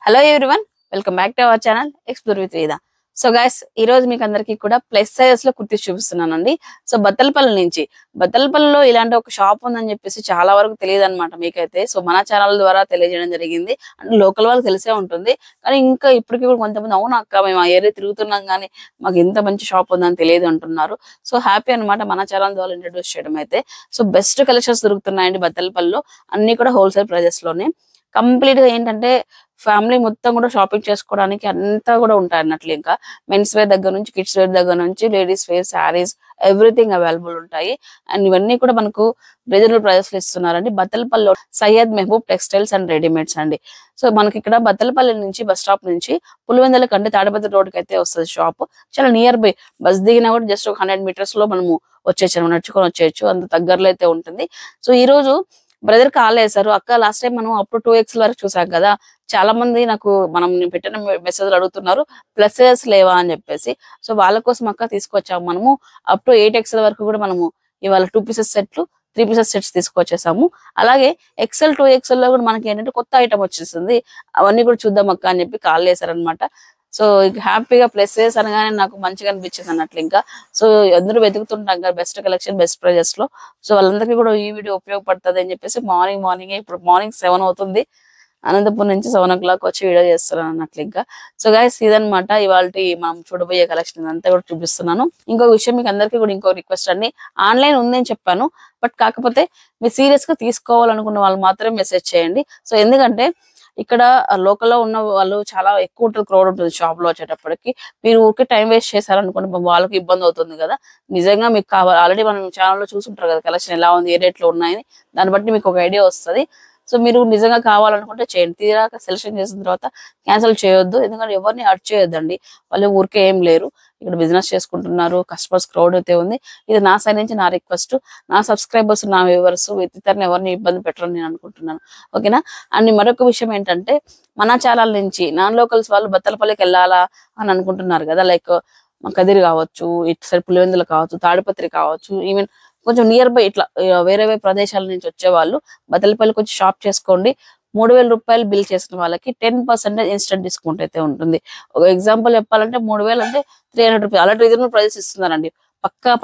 Hello everyone, welcome back to our channel explore with వేద. So guys, ఈ రోజు మీకు అందరికి కూడా ప్లస్ సైజెస్ లో కుర్తీస్ చూపిస్తున్నానండి. సో బత్తలపల్లిలో ఇలాంటి ఒక షాప్ ఉందని చెప్పేసి చాలా వరకు తెలియదు అనమాట మీకైతే. సో మన ఛానల్ ద్వారా తెలియజేయడం జరిగింది. అంటే లోకల్ వాళ్ళకి తెలిసే ఉంటుంది, కానీ ఇంకా ఇప్పటికీ కూడా కొంతమంది అవును అక్క మేము ఆ ఏరియా తిరుగుతున్నాం కానీ మాకు ఇంత మంచి షాప్ ఉందని తెలియదు అంటున్నారు. సో హ్యాపీ అనమాట మన ఛానల్ ద్వారా ఇంట్రడ్యూస్ చేయడం అయితే. సో బెస్ట్ కలెక్షన్స్ దొరుకుతున్నాయండి బత్తలపల్లిలో, అన్ని కూడా హోల్సేల్ ప్రైజెస్ లోనే. కంప్లీట్ గా ఏంటంటే ఫ్యామిలీ మొత్తం కూడా షాపింగ్ చేసుకోవడానికి అంతా కూడా ఉంటాయి అన్నట్లు. ఇంకా మెన్స్ వేర్ దగ్గర నుంచి కిడ్స్ వేర్ దగ్గర నుంచి ladies wear, saris, everything available ఉంటాయి. అండ్ ఇవన్నీ కూడా మనకు రీజనబుల్ ప్రైజెస్ లో ఇస్తున్నారండి. బత్తలపల్లిలో Syed Mehboob textiles and readymades అండి. సో మనకి ఇక్కడ బత్తలపల్లి నుంచి బస్ స్టాప్ నుంచి పులివెందుల కంటే తాడిపత్రి రోడ్ కి అయితే వస్తుంది షాప్. చాలా నియర్ బై, బస్ దిగినా కూడా జస్ట్ ఒక 100 meters లో మనము వచ్చేయచ్చు, నడుచుకొని వచ్చేయచ్చు, అంత దగ్గరలో అయితే ఉంటుంది. సో ఈ రోజు బ్రదర్ కాల్ చేశారు, అక్క లాస్ట్ టైం మనం అప్ టు 2X వరకు చూసాం కదా, చాలా మంది నాకు నేను పెట్టిన మెసేజ్లు అడుగుతున్నారు ప్లస్ సైజెస్ లేవా అని చెప్పేసి. సో వాళ్ళ కోసం అక్క తీసుకొచ్చాము మనము అప్ టు 8X వరకు కూడా మనము ఇవాళ 2 pieces సెట్లు, 3 pieces సెట్స్ తీసుకొచ్చేసాము. అలాగే XL 2XL లో కూడా మనకి ఏంటంటే కొత్త ఐటమ్ వచ్చేసింది, అవన్నీ కూడా చూద్దాం అక్క అని చెప్పి కాల్ చేశారనమాట. సో హ్యాపీగా ప్లస్ సైజెస్ అనగానే నాకు మంచిగా అనిపించింది అన్నట్లు. ఇంకా సో అందరూ వెతుకుతుంటాం కదా బెస్ట్ కలెక్షన్ బెస్ట్ ప్రైజెస్ లో. సో వాళ్ళందరికీ కూడా ఈ వీడియో ఉపయోగపడుతుంది అని చెప్పేసి మార్నింగ్ ఇప్పుడు మార్నింగ్ 7 అవుతుంది, అనంతపురం నుంచి 7 o'clock వచ్చి వీడియో చేస్తున్నాను అన్నట్లు. ఇంకా సో గైస్ ఇదనమాట ఇవాళ మనం చూడబోయే కలెక్షన్ అంతా కూడా చూపిస్తున్నాను. ఇంకో విషయం మీకు అందరికీ కూడా ఇంకో రిక్వెస్ట్ అండి, ఆన్లైన్ ఉందని చెప్పాను, బట్ కాకపోతే మీరు సీరియస్ గా తీసుకోవాలనుకున్న వాళ్ళు మాత్రమే మెసేజ్ చేయండి. సో ఎందుకంటే ఇక్కడ లోకల్ లో ఉన్న వాళ్ళు చాలా ఎక్కువ ఉంటుంది, క్రౌడ్ ఉంటుంది షాప్ లో వచ్చేటప్పటికి. మీరు ఊరికే టైం వేస్ట్ చేశారనుకోండి వాళ్ళకి ఇబ్బంది అవుతుంది కదా. నిజంగా మీకు కావాలి, ఆల్రెడీ మనం ఛానల్లో చూసుంటారు కదా కలెక్షన్ ఎలా ఉంది, ఏ రేట్ లో ఉన్నాయని, దాన్ని బట్టి మీకు ఒక ఐడియా వస్తుంది. సో మీరు నిజంగా కావాలనుకుంటే చేయండి, తీరాక సెలెక్షన్ చేసిన తర్వాత క్యాన్సిల్ చేయొద్దు, ఎందుకంటే ఎవరిని హర్ట్ చేయొద్దండి. వాళ్ళు ఊరికే ఏం లేరు, ఇక్కడ బిజినెస్ చేసుకుంటున్నారు, కస్టమర్స్ క్రౌడ్ అయితే ఉంది. ఇది నా సైడ్ నుంచి నా రిక్వెస్ట్, నా సబ్స్క్రైబర్స్, నా వ్యూవర్స్ ఇతరులను ఎవరిని ఇబ్బంది పెట్టరని నేను అనుకుంటున్నాను, ఓకేనా. అండ్ మరొక విషయం ఏంటంటే మన ఛానల్ నుంచి నాన్ లోకల్స్ వాళ్ళు బత్తలపల్లికి వెళ్ళాలా అని అనుకుంటున్నారు కదా, లైక్ కదిరి కావచ్చు, ఇటు సైడ్ పులివెందులు కావచ్చు, తాడిపత్రి కావచ్చు, ఈవెన్ కొంచెం నియర్ బై ఇట్లా వేరే ప్రదేశాల నుంచి వచ్చే వాళ్ళు బత్తలపల్లికి వచ్చి షాప్ చేసుకోండి. 3,000 రూపాయలు బిల్ చేసిన వాళ్ళకి 10% ఇన్స్టెంట్ డిస్కౌంట్ అయితే ఉంటుంది. ఒక ఎగ్జాంపుల్ చెప్పాలంటే 3,000 అంటే 300 రూపాయలు అలా రీజనబుల్ ప్రైజెస్ ఇస్తున్నారండి,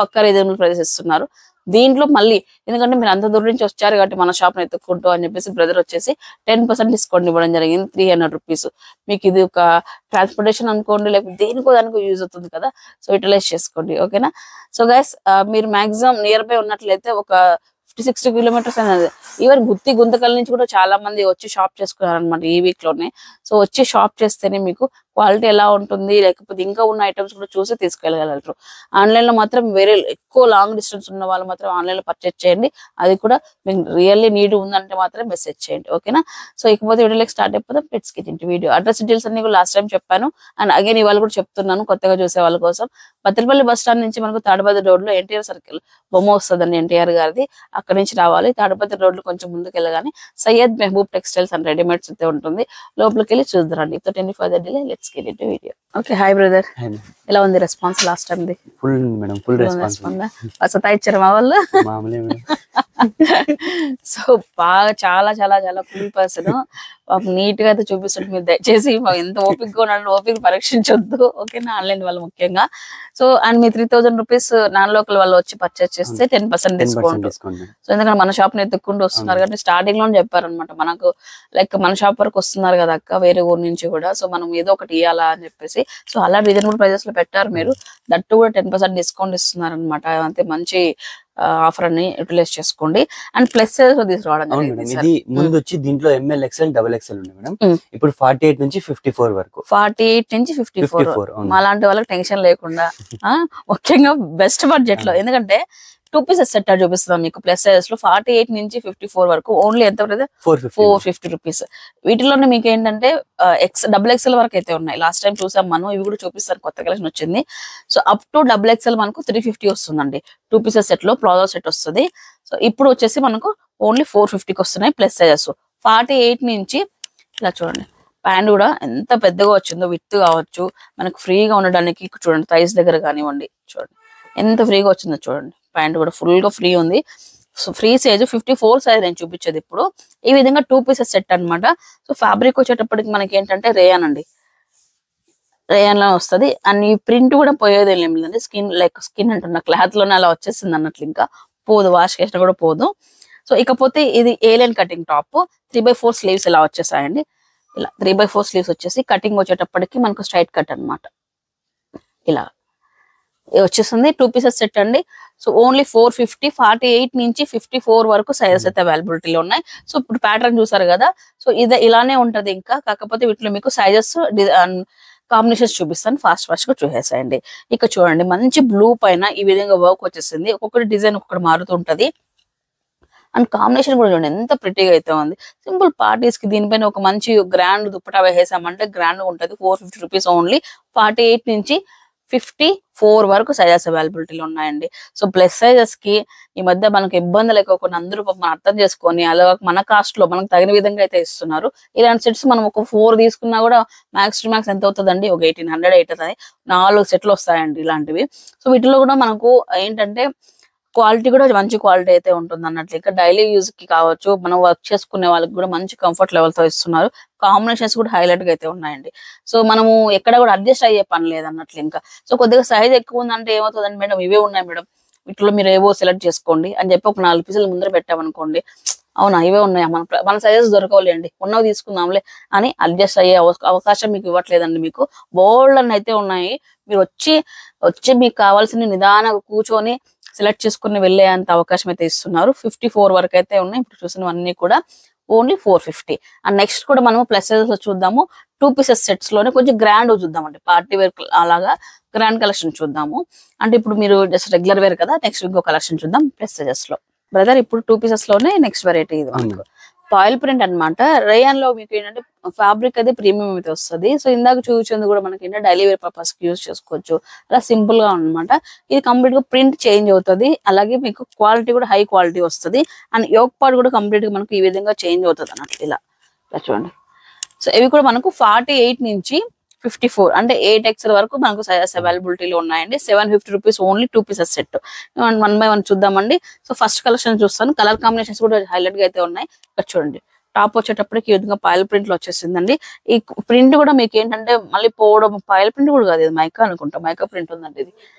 పక్కా రీజనబుల్ ప్రైజెస్ ఇస్తున్నారు. దీంట్లో మళ్ళీ ఎందుకంటే మీరు అంత దూరం నుంచి వచ్చారు కాబట్టి మన షాప్ ని ఎత్తుక్కుంటూ అని చెప్పేసి బ్రదర్ వచ్చేసి 10% డిస్కౌంట్ ఇవ్వడం జరిగింది, 300 రూపీస్. మీకు ఇది ఒక ట్రాన్స్పోర్టేషన్ అనుకోండి, లేకపోతే దేనికో దానికి యూజ్ అవుతుంది కదా, సో యూటిలైజ్ చేసుకోండి, ఓకేనా. సో గైస్ మీరు మాక్సిమం నియర్ బై ఉన్నట్లయితే ఒక 50-60 kilometers అనేది, ఈవెన్ గుంతకల్ నుంచి కూడా చాలా మంది వచ్చి షాప్ చేసుకున్నారు అనమాట ఈ వీక్ లోనే. సో వచ్చి షాప్ చేస్తేనే మీకు క్వాలిటీ ఎలా ఉంటుంది, లేకపోతే ఇంకా ఉన్న ఐటమ్స్ కూడా చూసి తీసుకెళ్ళగలరు. ఆన్లైన్ లో మాత్రం వేరే ఎక్కువ లాంగ్ డిస్టెన్స్ ఉన్న వాళ్ళు మాత్రం ఆన్లైన్ లో పర్చేజ్ చేయండి, అది కూడా మీకు రియల్లీ నీడ్ ఉందంటే మాత్రం మెసేజ్ చేయండి, ఓకేనా. సో ఇకపోతే వీడియోకి స్టార్ట్ అయిపోతాం, let's get into video. Address details అన్ని కూడా లాస్ట్ టైం చెప్పాను, అండ్ అగైన్ ఇవాళ కూడా చెప్తున్నాను కొత్తగా చూసే వాళ్ళ కోసం. బత్తలపల్లి బస్ స్టాండ్ నుంచి మనకు తాడిపత్రి రోడ్ లో ఎన్టీఆర్ సర్కిల్ బొమ్మ వస్తుందండి, ఎన్టీఆర్ గారిది, అక్కడ నుంచి రావాలి. తాడిపత్రి రోడ్ లో కొంచెం ముందుకు వెళ్ళగానే Syed Mehboob textiles and readymades అయితే ఉంటుంది, లోపలికి వెళ్ళి చూద్దారండి. So 10 further delay, let's get into video. Okay, hi brother, ఎలా ఉంది రెస్పాన్స్ లాస్ట్ టైం ది? Full madam, full response. అసలు ఇచ్చారు మా వాళ్ళు. సో బాగా చాలా చాలా చాలా కూల్ పర్సన్, నీట్ గా అయితే చూపిస్తుంది. మీరు దయచేసి ఎంత ఓపిక ఉన్నాడు, ఓపిక పరీక్షించొద్దు, ఓకేనా, ఆన్లైన్ వాళ్ళు ముఖ్యంగా. So and me 3,000 rupees non local వాళ్ళు వచ్చి పర్చేస్ చేస్తే 10% డిస్కౌంట్. సో ఎందుకంటే మన షాప్ ని ఎత్తుక్కుంటూ వస్తున్నారు కాబట్టి స్టార్టింగ్ లో చెప్పారనమాట మనకు, లైక్ మన షాప్ వరకు వస్తున్నారు కదా అక్క వేరే ఊరు నుంచి కూడా, సో మనం ఏదో ఒకటి ఇవ్వాలా అని చెప్పేసి. సో అలా రీజనబుల్ ప్రైజెస్ లో పెట్టారు మీరు, దట్టు కూడా 10% డిస్కౌంట్ ఇస్తున్నారు అనమాట. అంతే మంచి ఆఫర్ అని యూటిలైజ్ చేసుకోండి. అండ్ ప్లస్ తీసుకురావడం ఇది ముందు వచ్చి దీంట్లో ML XL XXL ఉంది మేడం, ఇప్పుడు 48 నుంచి 54 వరకు. 48 నుంచి 54 అలాంటి వాళ్ళకి టెన్షన్ లేకుండా ముఖ్యంగా బెస్ట్ బడ్జెట్ లో, ఎందుకంటే 2 pieces సెట్ చూపిస్తున్నాం మీకు ప్లస్ సైజెస్ లో 48 నుంచి 54 వరకు ఓన్లీ ఎంత పడుతుంది, 450 రూపీస్. వీటిలోనే మీకు ఏంటంటే XXL వరకు అయితే ఉన్నాయి, లాస్ట్ టైం చూసాం మనం, ఇవి కూడా చూపిస్తాను, కొత్త కలెక్షన్ వచ్చింది. సో అప్ టు XXL మనకు 350 వస్తుందండి, 2 pieces సెట్ లో ప్లాజో సెట్ వస్తుంది. సో ఇప్పుడు వచ్చేసి మనకు ఓన్లీ 450కి వస్తున్నాయి ప్లస్ సైజెస్. 48 నుంచి ఇలా చూడండి, ప్యాంట్ కూడా ఎంత పెద్దగా వచ్చిందో, విత్ కావచ్చు మనకు ఫ్రీగా ఉండడానికి. చూడండి థైస్ దగ్గర కానివ్వండి, చూడండి ఎంత ఫ్రీగా వచ్చిందో చూడండి, ప్యాంట్ కూడా ఫుల్ గా ఫ్రీ ఉంది. సో ఫ్రీ సైజ్ 54 సైజ్ నేను చూపించేది ఇప్పుడు. ఈ విధంగా 2 పీసెస్ సెట్ అన్నమాట. సో ఫ్యాబ్రిక్ వచ్చేటప్పటికి మనకి ఏంటంటే రేయాన్ అండి, రేయాన్ లో వస్తుంది. అండ్ ఈ ప్రింట్ కూడా పోయేది ఏం లేదండి, స్కిన్ అంటున్న క్లాత్ లోనే అలా వచ్చేసింది అన్నట్లు, ఇంకా పోదు, వాష్ చేసినా కూడా పోదు. సో ఇకపోతే ఇది ఏలియన్ కటింగ్ టాప్, 3/4 స్లీవ్స్ ఇలా వచ్చేసాయండి. ఇలా 3/4 స్లీవ్స్ వచ్చేసి కటింగ్ వచ్చేటప్పటికి మనకు స్ట్రైట్ కట్ అన్నమాట. ఇలా వచ్చేస్తుంది. 2 పీసెస్ సెట్ అండి. సో ఓన్లీ 450, 48 నుంచి 54 వరకు సైజెస్ అయితే అవైలబిలిటీలో ఉన్నాయి. సో ఇప్పుడు ప్యాటర్న్ చూసారు కదా, సో ఇలానే ఉంటది. ఇంకా కాకపోతే వీటిలో మీకు సైజెస్ కాంబినేషన్స్ చూపిస్తాను, ఫాస్ట్ గా చూసేసాయండి. ఇక చూడండి, మంచి బ్లూ పైన ఈ విధంగా వర్క్ వచ్చేసింది. ఒక్కొక్కటి డిజైన్ ఒక్కొక్కటి మారుతుంటది. అండ్ కాంబినేషన్ కూడా చూడండి ఎంత ప్రిటీగా అయితే ఉంది. సింపుల్ పార్టీస్ కి దీనిపైన ఒక మంచి గ్రాండ్ దుప్పటా వేసామంటే గ్రాండ్ ఉంటది. 450 రూపీస్ ఓన్లీ. 48 నుంచి 54 వరకు సైజెస్ అవైలబిలిటీలో ఉన్నాయండి. సో ప్లస్ సైజెస్ కి ఈ మధ్య మనకు ఇబ్బంది లేకపోకుండా అందరూ మనం అర్థం చేసుకొని అలా మన కాస్ట్ లో మనకు తగిన విధంగా అయితే ఇస్తున్నారు. ఇలాంటి సెట్స్ మనం ఒక 4 తీసుకున్నా కూడా మ్యాక్స్ టు మ్యాక్స్ ఎంత అవుతుందండి, ఒక 1800 అవుతుంది. 4 సెట్లు వస్తాయండి ఇలాంటివి. సో వీటిలో కూడా మనకు ఏంటంటే క్వాలిటీ కూడా మంచి క్వాలిటీ అయితే ఉంటుంది అన్నట్లు. ఇంకా డైలీ యూజ్ కి కావచ్చు, మనం వర్క్ చేసుకునే వాళ్ళకి కూడా మంచి కంఫర్ట్ లెవెల్ తో ఇస్తున్నారు. కాంబినేషన్స్ కూడా హైలైట్ గా అయితే ఉన్నాయండి. సో మనము ఎక్కడ కూడా అడ్జస్ట్ అయ్యే పని లేదు అన్నట్లు. ఇంకా సో కొద్దిగా సైజ్ ఎక్కువ ఉందంటే ఏమవుతుందండి, మేడం ఇవే ఉన్నాయి మేడం, వీటిలో మీరు ఏవో సెలెక్ట్ చేసుకోండి అని చెప్పి ఒక 4 పీసులు ముందర పెట్టామనుకోండి, అవునా ఇవే ఉన్నాయా, మన సైజెస్ దొరకవులేండి, ఉన్నవి తీసుకుందాంలే అని అడ్జస్ట్ అయ్యే అవకాశం మీకు ఇవ్వట్లేదండి. మీకు బోల్డ్ అని అయితే ఉన్నాయి. మీరు వచ్చి మీకు కావాల్సిన నిదానంగా కూర్చొని సెలెక్ట్ చేసుకుని వెళ్ళేంత అవకాశం అయితే ఇస్తున్నారు. 54 వరకు అయితే ఉన్నాయి. ఇప్పుడు చూసినవన్నీ కూడా ఓన్లీ 450. అండ్ నెక్స్ట్ కూడా మనము ప్లస్ సైజెస్ లో చూద్దాము. 2 పీసెస్ సెట్స్ లోనే కొంచెం గ్రాండ్ చూద్దామండి, పార్టీ వేర్ అలాగా గ్రాండ్ కలెక్షన్ చూద్దాము. అంటే ఇప్పుడు మీరు జస్ట్ రెగ్యులర్ వేర్ కదా, నెక్స్ట్ ఇంకో కలెక్షన్ చూద్దాం ప్లస్ సైజెస్ లో. బ్రదర్ ఇప్పుడు 2 పీసెస్ లోనే నెక్స్ట్ వెరైటీ ఇది మనకు ఫాయిల్ ప్రింట్ అన్నమాట. రేయాన్ లో మీకు ఏంటంటే ఫ్యాబ్రిక్ అయితే ప్రీమియం అయితే వస్తుంది. సో ఇందాక చూపించింది కూడా మనకి ఏంటంటే డైలీ వేర్ పర్పస్ కి యూజ్ చేసుకోవచ్చు. అలా సింపుల్ గా అనమాట. ఇది కంప్లీట్ గా ప్రింట్ చేంజ్ అవుతుంది. అలాగే మీకు క్వాలిటీ కూడా హై క్వాలిటీ వస్తుంది. అండ్ యోక్ పార్ట్ కూడా కంప్లీట్ గా మనకు ఈ విధంగా చేంజ్ అవుతుంది అన్నట్లు. ఇలా చూడండి. సో ఇవి కూడా మనకు 48 నుంచి 54 అంటే 8XL వరకు మనకు సైజెస్ అవైలబిలిటీలో ఉన్నాయండి. 750 rupees only 2 pieces set. 1 by 1 చూద్దామండి. సో ఫస్ట్ కలెక్షన్ చూస్తాను. కలర్ కాంబినేషన్స్ కూడా హైలైట్ గా అయితే ఉన్నాయి. ఇక్కడ చూడండి, టాప్ వచ్చేటప్పటికి ఈ విధంగా పాయల్ ప్రింట్ లో వచ్చేసిందండి. ఈ ప్రింట్ కూడా మీకు ఏంటంటే మళ్ళీ పోవడం, పాయల్ ప్రింట్ కూడా కాదు, ఇది మైకా అనుకుంటా, మైకా ప్రింట్ ఉందండి. ఇది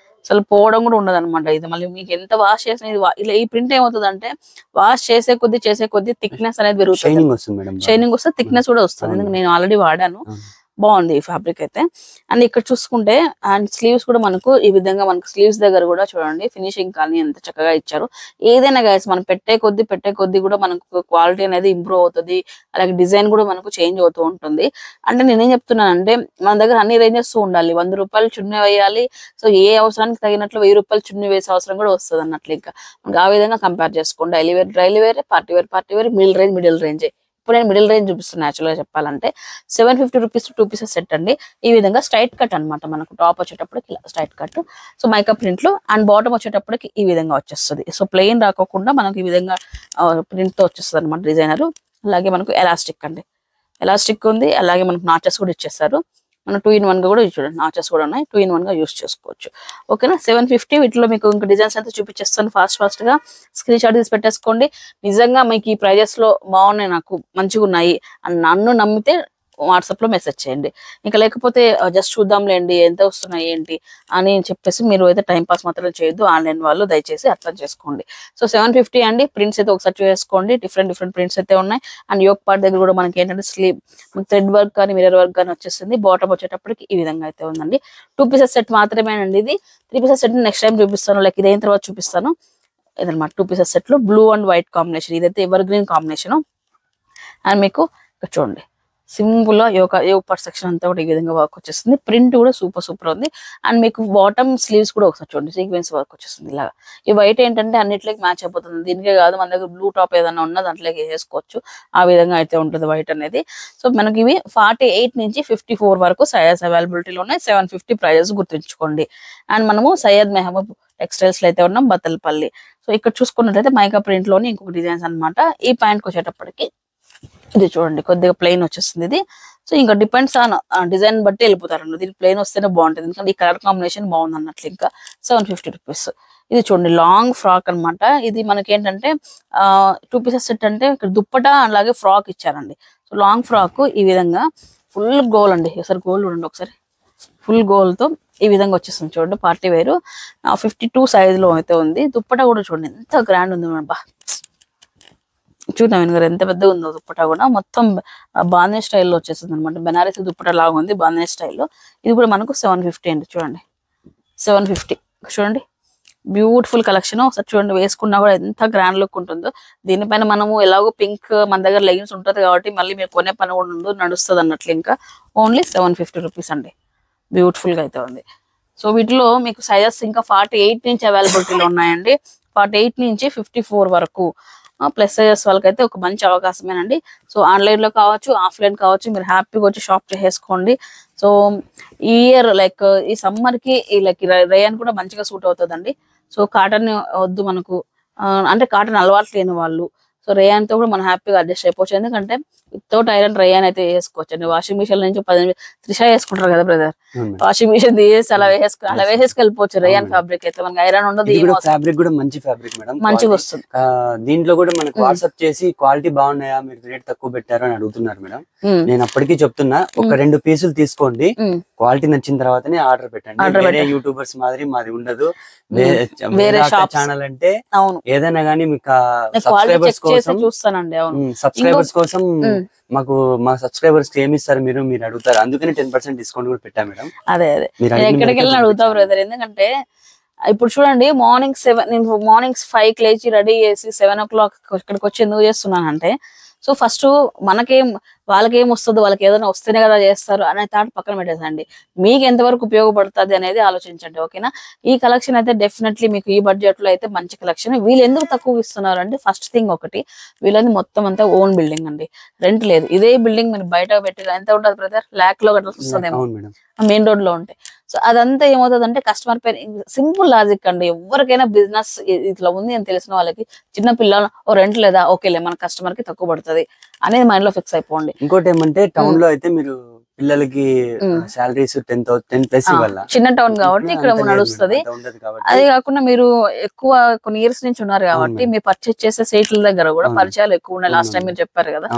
అసలు పోవడం కూడా ఉండదు అనమాట. ఇది మళ్ళీ మీకు ఎంత వాష్ చేసిన ఇలా ఈ ప్రింట్ ఏమవుతుంది అంటే వాష్ చేసే కొద్ది థిక్నెస్ అనేది పెరుగుతుంది, షైనింగ్ వస్తుంది, థిక్నెస్ కూడా వస్తుంది. ఎందుకంటే నేను ఆల్రెడీ వాడాను, బాగుంది ఈ ఫ్యాబ్రిక్ అయితే. అండ్ ఇక్కడ చూసుకుంటే అండ్ స్లీవ్స్ కూడా మనకు ఈ విధంగా మనకు స్లీవ్స్ దగ్గర కూడా చూడండి ఫినిషింగ్ కానీ ఎంత చక్కగా ఇచ్చారు. ఏదైనా గైస్ మనం పెట్టే కొద్ది కూడా మనకు క్వాలిటీ అనేది ఇంప్రూవ్ అవుతుంది. అలాగే డిజైన్ కూడా మనకు చేంజ్ అవుతూ ఉంటుంది. అంటే నేనేం చెప్తున్నానంటే మన దగ్గర అన్ని రేంజెస్ ఉండాలి. 100 రూపాయలు చున్నీ వేయాలి. సో ఏ అవసరానికి తగినట్లు 1000 రూపాయలు చున్నీ వేసే అవసరం కూడా వస్తుంది అన్నట్లు. ఇంకా ఆ విధంగా కంపేర్ చేసుకోండి. Daily wear, party wear, middle range. ఇప్పుడు నేను మిడిల్ రేంజ్ చూపిస్తున్నాను. యాక్చువల్ గా చెప్పాలంటే 750 రూపీస్ 2 పీసెస్ సెట్ అండి. ఈ విధంగా స్ట్రైట్ కట్ అనమాట. మనకు టాప్ వచ్చేటప్పటికి ఇలా straight cut, so mica print లో. అండ్ బాటమ్ వచ్చేటప్పటికి ఈ విధంగా వచ్చేస్తుంది. సో ప్లెయిన్ రాకోకుండా మనకు ఈ విధంగా ప్రింట్ తో వచ్చేస్తుంది అనమాట డిజైనర్. అలాగే మనకు ఎలాస్టిక్ అండి, ఎలాస్టిక్ ఉంది. అలాగే మనకు నాచెస్ కూడా ఇచ్చేస్తారు. మనం 2 in 1 గా కూడా చూడండి, నాచెస్ కూడా ఉన్నాయి. 2 in 1 గా యూస్ చేసుకోవచ్చు. ఓకేనా. 750. వీటిలో మీకు ఇంకా డిజైన్స్ అయితే చూపించేస్తాను. ఫాస్ట్ గా స్క్రీన్ షాట్ తీసి పెట్టేసుకోండి. నిజంగా మీకు ఈ ప్రైజెస్ లో బాగున్నాయి, నాకు మంచిగా ఉన్నాయి అని నన్ను నమ్మితే వాట్సాప్ లో మెసేజ్ చేయండి. ఇంకా లేకపోతే జస్ట్ చూద్దాంలేండి ఎంత వస్తున్నాయి ఏంటి అని చెప్పేసి మీరు అయితే టైం పాస్ మాత్రం చేయొద్దు. ఆన్లైన్ వాళ్ళు దయచేసి అర్థం చేసుకోండి. సో 750 అండి. ప్రింట్స్ అయితే ఒకసారి చూసుకోండి. డిఫరెంట్ ప్రింట్స్ అయితే ఉన్నాయి. అండ్ యోక్ పార్ట్ దగ్గర కూడా మనకి ఏంటంటే స్లీవ్ థ్రెడ్ వర్క్ కానీ మిర్రర్ వర్క్ కానీ వచ్చేసింది. బాటమ్ వచ్చేటప్పటికి ఈ విధంగా అయితే ఉందండి. 2 పీసెస్ సెట్ మాత్రమేనండి ఇది. 3 పీసెస్ సెట్ నెక్స్ట్ టైం చూపిస్తాను, లైక్ ఇదైన తర్వాత చూపిస్తాను. ఇదనమాట 2 పీసెస్ సెట్ లో బ్లూ అండ్ వైట్ కాంబినేషన్. ఇదైతే ఎవర్ గ్రీన్ కాంబినేషన్. అండ్ మీకు ఇక్కడ చూడండి సింపుల్ గా యోగ పార్ట్ సెక్షన్ అంతా కూడా ఈ విధంగా వర్క్ వచ్చేస్తుంది. ప్రింట్ కూడా సూపర్ ఉంది. అండ్ మీకు బాటమ్ స్లీవ్స్ కూడా ఒకసారి చూడండి సీక్వెన్స్ వర్క్ వచ్చేస్తుంది. ఇలాగా ఈ వైట్ ఏంటంటే అన్నిట్లకి మ్యాచ్ అయిపోతుంది. దీనికే కాదు, మన దగ్గర బ్లూ టాప్ ఏదైనా ఉన్నా దాంట్లోకి వేసుకోవచ్చు. ఆ విధంగా అయితే ఉంటుంది వైట్ అనేది. సో మనకి ఇవి 48 నుంచి 54 వరకు సైజెస్ అవైలబిలిటీలో ఉన్నాయి. 750 ప్రైజెస్ గుర్తుంచుకోండి. అండ్ మనము సయ్యద్ మెహబూబ్ టెక్స్టైల్స్ లో అయితే ఉన్నాం, బత్తలపల్లి. సో ఇక్కడ చూసుకున్నట్లయితే మైకా ప్రింట్ లోని ఇంకొక డిజైన్స్ అనమాట. ఈ ప్యాంట్కి వచ్చేటప్పటికి ఇది చూడండి కొద్దిగా ప్లెయిన్ వచ్చేస్తుంది ఇది. సో ఇంకా డిపెండ్స్ ఆన్ డిజైన్ బట్టి వెళ్ళిపోతారు. దీనికి ప్లెయిన్ వస్తేనే బాగుంటుంది, ఎందుకంటే ఈ కలర్ కాంబినేషన్ బాగుంది అన్నట్లు. ఇంకా 750 రూపీస్. ఇది చూడండి లాంగ్ ఫ్రాక్ అన్నమాట. ఇది మనకి ఏంటంటే 2 పీసెస్ సెట్ అంటే ఇక్కడ దుప్పట అలాగే ఫ్రాక్ ఇచ్చారండి. సో లాంగ్ ఫ్రాక్ ఈ విధంగా ఫుల్ గోల్ అండి. ఒకసారి గోల్ చూడండి, ఒకసారి ఫుల్ గోల్ తో ఈ విధంగా వచ్చేస్తుంది చూడండి. పార్టీ వేర్ 52 సైజ్ లో అయితే ఉంది. దుప్పట కూడా చూడండి ఎంత గ్రాండ్ ఉంది బా, చూద్దాం వెనుక ఎంత పెద్దగా ఉందో దుప్పట కూడా. మొత్తం బాందే స్టైల్లో వచ్చేస్తుంది అనమాట. బెనారస్ దుప్పట లాగా ఉంది బాందే స్టైల్లో. ఇది కూడా మనకు 750 అండి. చూడండి 750 చూడండి. Beautiful collection. ఒకసారి చూడండి, వేసుకున్నా కూడా ఎంత గ్రాండ్ లుక్ ఉంటుందో. దీనిపైన మనము ఎలాగో పింక్ మన దగ్గర లెగిన్స్ ఉంటుంది కాబట్టి మళ్ళీ మీరు కొనే పని కూడా ఉండదు, నడుస్తుంది అన్నట్లు. ఇంకా ఓన్లీ 750 రూపీస్ అండి. బ్యూటిఫుల్ గా అయితే ఉంది. సో వీటిలో మీకు సైజెస్ ఇంకా 48 నుంచి అవైలబిలిటీలో ఉన్నాయండి. 48 నుంచి 54 వరకు ప్లస్ సైజెస్ వాళ్ళకైతే ఒక మంచి అవకాశమేనండి. సో ఆన్లైన్ లో కావచ్చు, ఆఫ్లైన్ కావచ్చు, మీరు హ్యాపీగా వచ్చి షాప్ చేసుకోండి. సో ఈ ఇయర్ లైక్ ఈ సమ్మర్ కి లైక్ రేయన్ కూడా మంచిగా సూట్ అవుతుందండి. సో కాటన్ వద్దు మనకు అంటే కాటన్ అలవాటు లేని వాళ్ళు సో రేయాన్ తో కూడా మనం హ్యాపీగా అడ్జస్ట్ అయిపోవచ్చు. ఎందుకంటే వితౌట్ ఐరన్ రేయాన్ అయితే వేసుకోవచ్చు అండి. వాషింగ్ మిషన్ నుంచి 10 త్రిషా వేసుకుంటారు కదా బ్రదర్, వాషింగ్ మిషన్ తీసేసి అలా వేసేసుకెళ్ళిపోవచ్చు. రేయాన్ ఫ్యాబ్రిక్ అయితే మనకి ఐరన్ ఉండదు. ఫ్యాబ్రిక్ కూడా మంచి ఫ్యాబ్రిక్ మేడం, మంచిగా వస్తుంది. దీంట్లో కూడా మనకు వాట్సాప్ చేసి క్వాలిటీ బాగున్నాయా, మీరు రేట్ తక్కువ పెట్టారు అని అడుగుతున్నారు మేడం. నేను అప్పటికీ చెప్తున్నా, ఒక 2 పీసులు తీసుకోండి, క్వాలిటీ నచ్చిన తర్వాతనే ఆర్డర్ పెట్టండి. వేరే యూట్యూబర్స్ మాదిరి మాది ఉండదు. వేరే ఛానల్ అంటే ఏదైనా గానీ మీకు సబ్స్క్రైబర్స్ కోసం మాకు మా సబ్స్క్రైబర్స్ ఏమి ఇస్తారు మీరు అడుగుతారు, అందుకని 10% డిస్కౌంట్ కూడా పెట్టా మేడం. అదే ఎక్కడికి వెళ్ళిన అడుగుతా బ్రదర్. ఎందుకంటే ఇప్పుడు చూడండి, మార్నింగ్ 5 లేచి రెడీ చేసి 7 o'clock ఇక్కడికి వచ్చి ఎందుకు చేస్తున్నానంటే, సో ఫస్ట్ వాళ్ళకేం వస్తుందో, వాళ్ళకి ఏదైనా వస్తేనే కదా చేస్తారు అనే థాట్ పక్కన పెట్టేసండి. మీకు ఎంతవరకు ఉపయోగపడుతుంది అనేది ఆలోచించండి. ఓకేనా? ఈ కలెక్షన్ అయితే డెఫినెట్లీ మీకు ఈ బడ్జెట్ లో అయితే మంచి కలెక్షన్. వీళ్ళు ఎందుకు తక్కువ ఇస్తున్నారు అంటే, ఫస్ట్ థింగ్ ఒకటి, వీళ్ళని మొత్తం అంతా ఓన్ బిల్డింగ్ అండి, రెంట్ లేదు. ఇదే బిల్డింగ్ మీరు బయట పెట్టి ఎంత ఉంటుంది బ్రదర్, lakh లో కట్టాల్సి వస్తుందేమో మెయిన్ రోడ్ లో ఉంటే. సో అదంతా ఏమవుతుంది అంటే కస్టమర్ పేరు. సింపుల్ లాజిక్ అండి, ఎవరికైనా బిజినెస్ ఇట్లా ఉంది అని తెలిసిన వాళ్ళకి, చిన్న పిల్లలు రెంట్ లేదా ఓకేలే మన కస్టమర్ కి తక్కువ పడుతుంది అనేది మైండ్ లో ఫిక్స్ అయిపోండి. ఇంకోటి ఏమంటే, టౌన్ లో అయితే మీరు పిల్లలకి సాలరీస్ 10+ ఇవ్వాలి. చిన్న టౌన్ కాబట్టి ఇక్కడ నడుస్తుంది. అదే కాకుండా మీరు ఎక్కువ కొన్ని ఇయర్స్ నుంచి ఉన్నారు కాబట్టి మీరు పర్చేస్ చేసే సైట్ల దగ్గర కూడా పరిచయాలు ఎక్కువ ఉన్నాయి. లాస్ట్ టైం మీరు చెప్పారు కదా.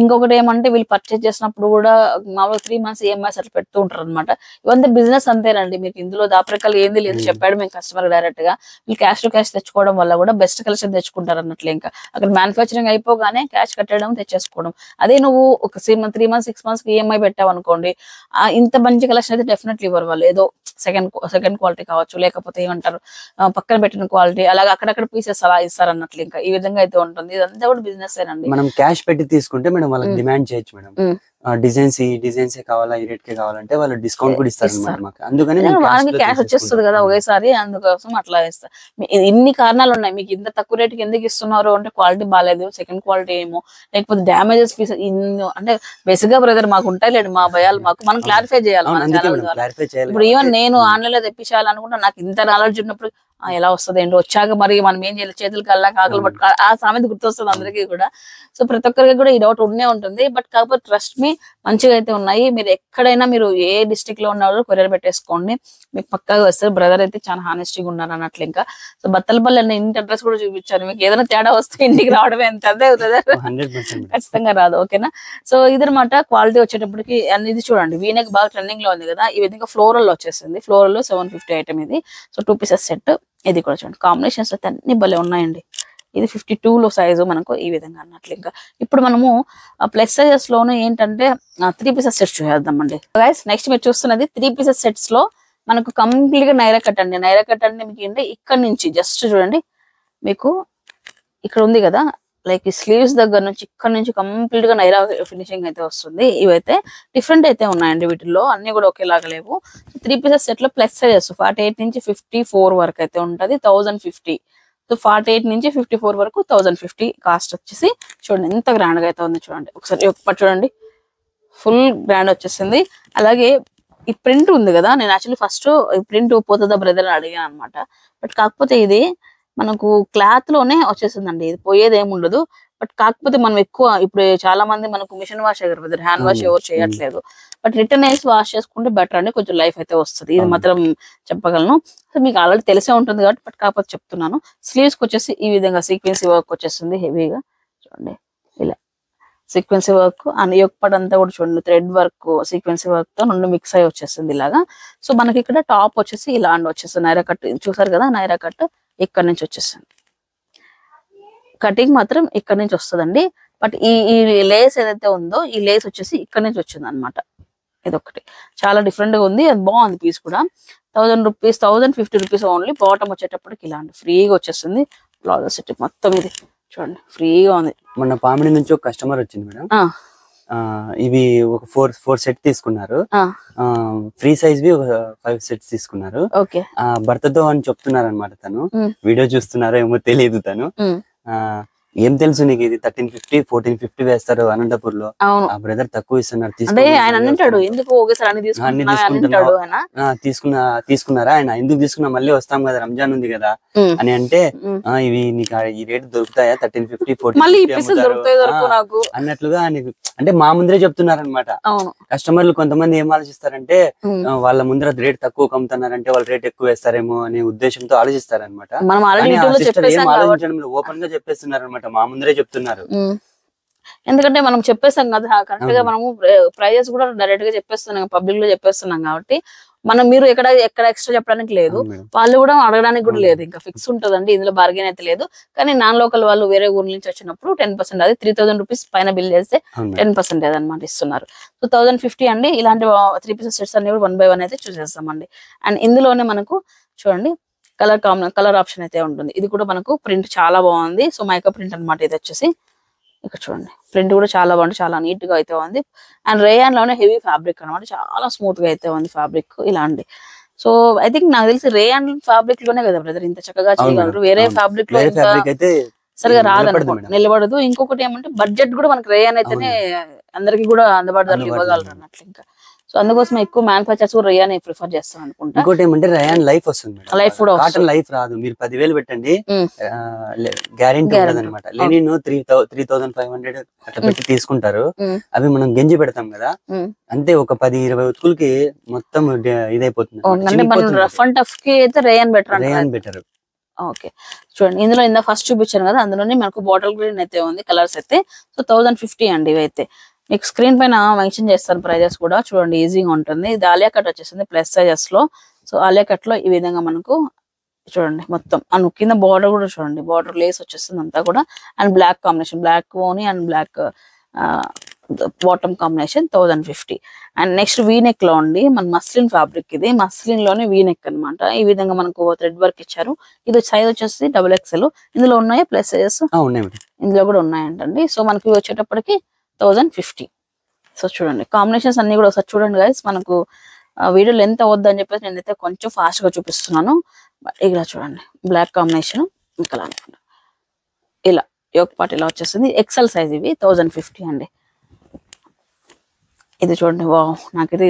ఇంకొకటి ఏమంటే, వీళ్ళు పర్చేస్ చేసినప్పుడు కూడా మామూలుగా 3 months EMIs అట్లా పెడుతూ ఉంటారు అనమాట. ఇవంతా బిజినెస్ అంతేనండి, మీకు ఇందులో దాపరికాలు ఏంది లేదు. చెప్పాడు మేము కస్టమర్ డైరెక్ట్ గా. వీళ్ళు క్యాష్ టు క్యాష్ తెచ్చుకోవడం వల్ల కూడా బెస్ట్ కలెక్షన్ తెచ్చుకుంటారు అన్నట్లు. ఇంకా అక్కడ మ్యానుఫ్యాక్చరింగ్ అయిపోగానే క్యాష్ కట్టడం, తెచ్చేసుకోవడం. అదే నువ్వు ఒక 3 months 6 months EMI పెట్టావు అనుకోండి, ఇంత మంచి కలెక్షన్ అయితే డెఫినెట్లీ ఇవ్వరు వాళ్ళు. ఏదో సెకండ్ క్వాలిటీ కావచ్చు, లేకపోతే ఏమంటారు పక్కన పెట్టిన క్వాలిటీ, అలాగే అక్కడక్కడ పీసెస్ అలా ఇస్తారు అన్నట్లు. ఇంకా ఈ విధంగా అయితే ఉంటుంది. ఇదంతా కూడా బిజినెస్ ఏనండి. మనం క్యాష్ పెట్టి తీసుకుంటే మేడం వాళ్ళకి డిమాండ్ చేయొచ్చు మేడం. డిజైన్స్ కావాలా, ఈ రేట్ కే కావాలంటే వాళ్ళు డిస్కౌంట్ కూడా ఇస్తారు మాకు. అందుకని వాళ్ళకి క్యాష్ వచ్చేస్తుంది కదా ఒకేసారి, అందుకోసం అట్లా ఇస్తారు. ఇన్ని కారణాలు ఉన్నాయి. మీకు ఇంత తక్కువ రేటుకి ఎందుకు ఇస్తున్నారు అంటే, క్వాలిటీ బాగాలేదు, సెకండ్ క్వాలిటీ ఏమో, లేకపోతే డ్యామేజెస్ పీస్ అంటే బేసిక్ గా బ్రదర్ మాకు ఉంటాయి మా భయాలు, మనం క్లారిఫై చేయాలి. ఇప్పుడు ఈవెన్ నేను ఆన్లైన్ లో తెప్పించాలనుకుంటా, నాకు ఇంత నాలెడ్జ్ ఉన్నప్పుడు ఎలా వస్తుంది ఏంటో, వచ్చాక మరి మనం ఏం చేయాలి, చేతులకి వెళ్ళాక ఆకలి పట్టుకో, ఆ సామెత గుర్తొస్తుంది అందరికీ కూడా. సో ప్రతి ఒక్కరికి కూడా ఈ డౌట్ ఉండే ఉంటుంది. బట్ కాకపోతే ట్రస్ట్ మీ మంచిగా అయితే ఉన్నాయి. మీరు ఎక్కడైనా మీరు ఏ డిస్ట్రిక్ట్ లో ఉన్నారో కొరియర్ పెట్టేసుకోండి, మీకు పక్కాగా వస్తారు. బ్రదర్ అయితే చాలా హానెస్టీగా ఉన్నారు అన్నట్లు. ఇంకా సో బత్తలపల్లి అనే ఇంటి అడ్రస్ కూడా చూపించాను. మీకు ఏదైనా తేడా వస్తే ఇంటికి రావడమే ఎంత అదే అవుతుంది, ఖచ్చితంగా రాదు. ఓకేనా? సో ఇదనమాట క్వాలిటీ వచ్చేటప్పటికి. ఇది చూడండి, వీనెక్ బాగా ట్రెండింగ్ లో ఉంది కదా. ఈ విధంగా ఫ్లోరల్ వచ్చేసింది. ఫ్లోరల్ 750 ఐటమ్ ఇది. So 2 pieces set. ఇది కూడా చూడండి, కాంబినేషన్స్ అయితే అన్ని భలే ఉన్నాయండి. ఇది 52 లో సైజు మనకు ఈ విధంగా అన్నట్లు. ఇంకా ఇప్పుడు మనము ప్లస్ సైజెస్ లోనే ఏంటంటే 3 pieces సెట్స్ చూసేద్దామండి. గైస్ నెక్స్ట్ మీరు చూస్తున్నది 3 pieces సెట్స్ లో మనకు కంప్లీట్ గా నైరా కట్ అండి. నైరా కట్ అంటే మీకు ఏంటి, ఇక్కడ నుంచి జస్ట్ చూడండి, మీకు ఇక్కడ ఉంది కదా, లైక్ ఈ స్లీవ్స్ దగ్గర నుంచి ఇక్కడ నుంచి కంప్లీట్ గా నైరా ఫినిషింగ్ అయితే వస్తుంది. ఇవైతే డిఫరెంట్ అయితే ఉన్నాయండి, వీటిల్లో అన్ని కూడా ఒకేలాగా లేవు. 3 pieces సెట్ లో ప్లస్ సైజెస్ 48 నుంచి 54 వరకు అయితే ఉంటది. 1050. సో 48 నుంచి 54 వరకు 1050 కాస్ట్ వచ్చేసి. చూడండి ఎంత గ్రాండ్ గా అయితే ఉంది. చూడండి ఒకసారి చూడండి, ఫుల్ గ్రాండ్ వచ్చేసింది. అలాగే ఈ ప్రింట్ ఉంది కదా, నేను యాక్చువల్లీ ఫస్ట్ ఈ ప్రింట్ పోతుందా బ్రదర్ అని అడిగాను అనమాట. బట్ కాకపోతే ఇది మనకు క్లాత్ లోనే వచ్చేసిందండి. ఇది పోయేది ఏముండదు. బట్ కాకపోతే మనం ఎక్కువ ఇప్పుడు చాలా మంది మనకు machine wash brother, hand wash ఎవరు చేయట్లేదు. బట్ రిటర్న్ వేసి వాష్ చేసుకుంటే బెటర్ అండి, కొంచెం లైఫ్ అయితే వస్తుంది. ఇది మాత్రం చెప్పగలను. సో మీకు ఆల్రెడీ తెలిసే ఉంటుంది కాబట్టి, బట్ కాకపోతే చెప్తున్నాను. స్లీవ్స్ కి వచ్చేసి ఈ విధంగా సీక్వెన్సీ వర్క్ వచ్చేస్తుంది హెవీగా చూడండి. ఇలా సీక్వెన్సీ వర్క్ అండ్ యొక్కపట్ అంతా కూడా చూడండి థ్రెడ్ వర్క్ సీక్వెన్సీ వర్క్ తో రెండు మిక్స్ అయ్యి వచ్చేస్తుంది ఇలాగా. సో మనకి ఇక్కడ టాప్ వచ్చేసి ఇలా అండి వచ్చేస్తుంది. నైరా కట్ చూసారు కదా, నైరా కట్ ఇక్కడ నుంచి వచ్చేస్తుంది. కటింగ్ మాత్రం ఇక్కడ నుంచి వస్తుందండి. బట్ ఈ లేస్ ఏదైతే ఉందో ఈ లేస్ వచ్చేసి ఇక్కడ నుంచి వచ్చింది అనమాట. ఇదొకటి చాలా డిఫరెంట్ గా ఉంది, అది బాగుంది. పీస్ కూడా 1000 రూపీస్, 1050 రూపీస్ ఓన్లీ. బాటమ్ వచ్చేటప్పటికి ఇలా అండి ఫ్రీగా వచ్చేస్తుంది. బ్లౌజ్ సెట్ మొత్తం ఇది చూడండి ఫ్రీగా ఉంది. మొన్న పామిడి నుంచి ఒక కస్టమర్ వచ్చింది మేడం. ఇవి ఒక 4 సెట్ తీసుకున్నారు. ఫ్రీ సైజ్ వి ఒక 5 సెట్స్ తీసుకున్నారు. భర్తతో అని చెప్తున్నారు అనమాట. తను వీడియో చూస్తున్నారో ఏమో తెలియదు. తను ఏం తెలుసు నీకు ఇది 1350 1450 వేస్తారు అనంతపూర్ లో, ఆ బ్రదర్ తక్కువ ఇస్తున్నారు తీసుకున్నారా ఆయన ఎందుకు తీసుకున్నా, మళ్ళీ వస్తాం కదా రంజాన్ ఉంది కదా అని అంటే, ఇవి నీకు ఈ రేట్ దొరుకుతాయా 1350 1450 అన్నట్లుగా అంటే మా ముందరే చెప్తున్నారు అనమాట. కస్టమర్లు కొంతమంది ఏం ఆలోచిస్తారంటే వాళ్ళ ముందర రేట్ తక్కువ కమ్ముతున్నారంటే వాళ్ళు రేట్ ఎక్కువ వేస్తారేమో అనే ఉద్దేశంతో ఆలోచిస్తారనమాట. ఏం ఆలోచించడం ఓపెన్ గా చెప్పేస్తున్నారు అనమాట, మా ముందరే చెప్తున్నారు. ఎందుకంటే మనం చెప్పేస్తాం కదా కరెక్ట్ గా, మనము ప్రైజెస్ కూడా డైరెక్ట్ గా చెప్పేస్తున్నాం, పబ్లిక్ లో చెప్పేస్తున్నాం కాబట్టి మీరు ఎక్కడ ఎక్స్ట్రా చెప్పడానికి లేదు, వాళ్ళు కూడా అడగడానికి కూడా లేదు. ఇంకా ఫిక్స్ ఉంటదండి, ఇందులో బార్గెన్ అయితే లేదు. కానీ నాన్ లోకల్ వాళ్ళు వేరే ఊరు నుంచి వచ్చినప్పుడు 10%, అది 3000 రూపీస్ పైన బిల్ చేస్తే 10% అనమాట ఇస్తున్నారు. సో 1050 అండి. ఇలాంటి 3 పీసెస్ సెట్స్ అన్ని కూడా 1 by 1 అయితే చూసేస్తామండి. అండ్ ఇందులోనే మనకు చూడండి కలర్ ఆప్షన్ అయితే ఉంటుంది. ఇది కూడా మనకు ప్రింట్ చాలా బాగుంది. సో మైకా ప్రింట్ అనమాట. ఇది వచ్చేసి ఇక్కడ చూడండి ప్రింట్ కూడా చాలా బాగుంది, చాలా నీట్ గా అయితే ఉంది. అండ్ రేయాన్ లోనే హెవీ ఫ్యాబ్రిక్ అనమాట, చాలా స్మూత్ గా అయితే ఉంది ఫ్యాబ్రిక్ ఇలాంటి. సో ఐ థింక్ నాకు తెలిసి రేయాన్ ఫ్యాబ్రిక్ లోనే కదా బ్రదర్ ఇంత చక్కగా చేయగలరు. వేరే ఫ్యాబ్రిక్ లో సరిగా రాదనుకోండి, నిలబడదు. ఇంకొకటి ఏమంటే బడ్జెట్ కూడా మనకి రేయాన్ అయితేనే అందరికి కూడా అందుబాటు ధరలు ఇవ్వగలరు అన్నట్లు. ఇంకా సో అందుకోసం ఎక్కువ మ్యానుఫ్యాక్చర్స్ కూడా రేయాన్ ప్రిఫర్ చేస్తాను అనుకుంటా. ఇంకోటి ఏమంటే రేయాన్ లైఫ్ వస్తుంది, లైఫ్ కూడా కాటన్ లైఫ్ రాదు. మీరు 10,000 పెట్టండి గ్యారెంటీ ఉండదు అనమాట. లెనిన్ 3500 అట్లా పెట్టి తీసుకుంటారు. అవి మనం గంజి పెడతాం కదా, అంతే ఒక 10-20 ఉతుకులకి మొత్తం ఇదైపోతుంది. రఫ్ అండ్ టఫ్ కి అయితే రేయాన్ బెటర్. ఓకే చూడండి, ఇందులో ఇందా ఫస్ట్ చూపించాను కదా, అందులోనే మనకు బాటిల్ గ్రీన్ అయితే ఉంది కలర్స్ అయితే. సో 1050 అండి ఇవైతే. మీకు స్క్రీన్ పైన మెన్షన్ చేస్తాను ప్రైజెస్ కూడా, చూడండి ఈజీగా ఉంటుంది. ఇది ఆలియా కట్ వచ్చేసింది ప్లస్ సైజెస్ లో. సో ఆలియా కట్ లో ఈ విధంగా మనకు చూడండి మొత్తం అండ్ కింద బార్డర్ కూడా చూడండి, బార్డర్ లేస్ వచ్చేస్తుంది అంతా కూడా. అండ్ బ్లాక్ కాంబినేషన్, బ్లాక్ ఓని and black bottom combination 1050. And next V neck లో అండి మన మస్లిన్ ఫ్యాబ్రిక్, ఇది మస్లిన్ లోనే వీనెక్ అనమాట. ఈ విధంగా మనకు థ్రెడ్ వర్క్ ఇచ్చారు. ఇది సైజ్ వచ్చేసి XXL. ఇందులో ఉన్నాయా ప్లస్ సైజెస్? ఇందులో కూడా ఉన్నాయంటండి. సో మనకి వచ్చేటప్పటికి 1050. సో చూడండి కాంబినేషన్స్ అన్ని కూడా ఒకసారి చూడండి గైస్. మనకు వీడియో లెంత్ అవద్దు అని చెప్పేసి నేనైతే కొంచెం ఫాస్ట్ గా చూపిస్తున్నాను. ఇలా చూడండి బ్లాక్ కాంబినేషన్ ఇంకా ఇలా యోక్ పార్ట్ ఇలా వచ్చేస్తుంది. XL సైజ్ ఇవి 1050 అండి. ఇది చూడండి, వావ్ నాకైతే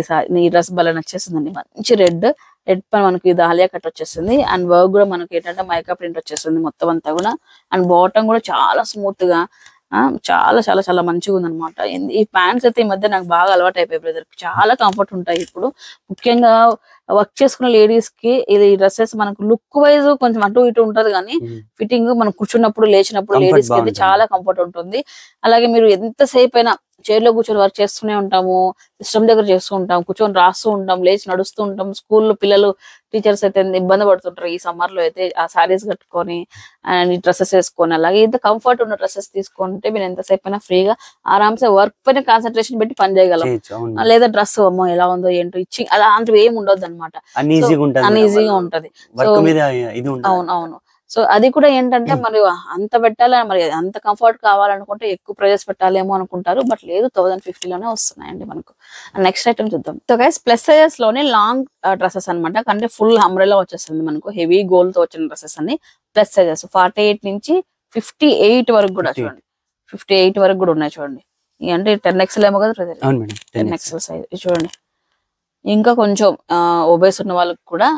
ఈ డ్రెస్ భలే నచ్చేసిందండి. మంచి రెడ్ పైన మనకి ఇది ఆలియా కట్ వచ్చేసింది. అండ్ వర్క్ కూడా మనకి ఏంటంటే మైకా ప్రింట్ వచ్చేస్తుంది మొత్తం అంతా కూడా. అండ్ బాటమ్ కూడా చాలా స్మూత్ గా చాలా చాలా చాలా మంచిగా ఉంది అనమాట. ఈ ప్యాంట్స్ అయితే ఈ మధ్య నాకు బాగా అలవాటు అయిపోయి బ్రదర్, చాలా కంఫర్ట్ ఉంటాయి. ఇప్పుడు ముఖ్యంగా వర్క్ చేసుకున్న లేడీస్ కి ఇది డ్రెస్సెస్ మనకు లుక్ వైజ్ కొంచెం అటు ఇటు ఉంటది, కానీ ఫిట్టింగ్ మనం కూర్చున్నప్పుడు లేచినప్పుడు లేడీస్ కి అయితే చాలా కంఫర్ట్ ఉంటుంది. అలాగే మీరు ఎంతసేపు అయినా చైర్ లో కూర్చొని వర్క్ చేస్తూనే ఉంటాము, సిస్టమ్ దగ్గర చేస్తూ ఉంటాం, కూర్చొని రాస్తూ ఉంటాం, లేచి నడుస్తూ ఉంటాం. స్కూల్లో పిల్లలు టీచర్స్ అయితే ఇబ్బంది పడుతుంటారు ఈ సమ్మర్ లో అయితే. ఆ సారీస్ కట్టుకొని అండ్ డ్రెస్సెస్ వేసుకొని అలాగే ఇంత కంఫర్ట్ ఉన్న డ్రెస్సెస్ తీసుకుంటే మీరు ఎంతసేపు అయినా ఫ్రీగా ఆరామ్సే వర్క్ పైన కాన్సన్ట్రేషన్ పెట్టి పని చేయగలం. లేదా డ్రెస్ అమ్మో ఎలా ఉందో ఏంటో ఇచ్చి అలాంటివి ఏమి ఉండొద్దు అనమాట, అన్ఈజీగా ఉంటది. అవును. సో అది కూడా ఏంటంటే మరి అంత పెట్టాలి, మరి అంత కంఫర్ట్ కావాలనుకుంటే ఎక్కువ ప్రైజెస్ పెట్టాలేమో అనుకుంటారు. బట్ లేదు 1050 లోనే వస్తున్నాయండి మనకు. నెక్స్ట్ ఐటమ్ చూద్దాం. సో గైస్ ప్లస్ సైజెస్ లోనే లాంగ్ డ్రెస్సెస్ అనమాట, అంటే ఫుల్ అంబ్రెల్లా వచ్చేస్తుంది మనకు. హెవీ గోల్డ్ తో వచ్చిన డ్రెస్సెస్ అన్ని ప్లస్ సైజెస్ 48 నుంచి 58 వరకు కూడా చూడండి, 58 వరకు కూడా ఉన్నాయి చూడండి. అంటే 10XL ఏమో కదా 10XL సైజ్ చూడండి. ఇంకా కొంచెం ఒబేస్ ఉన్న వాళ్ళకి కూడా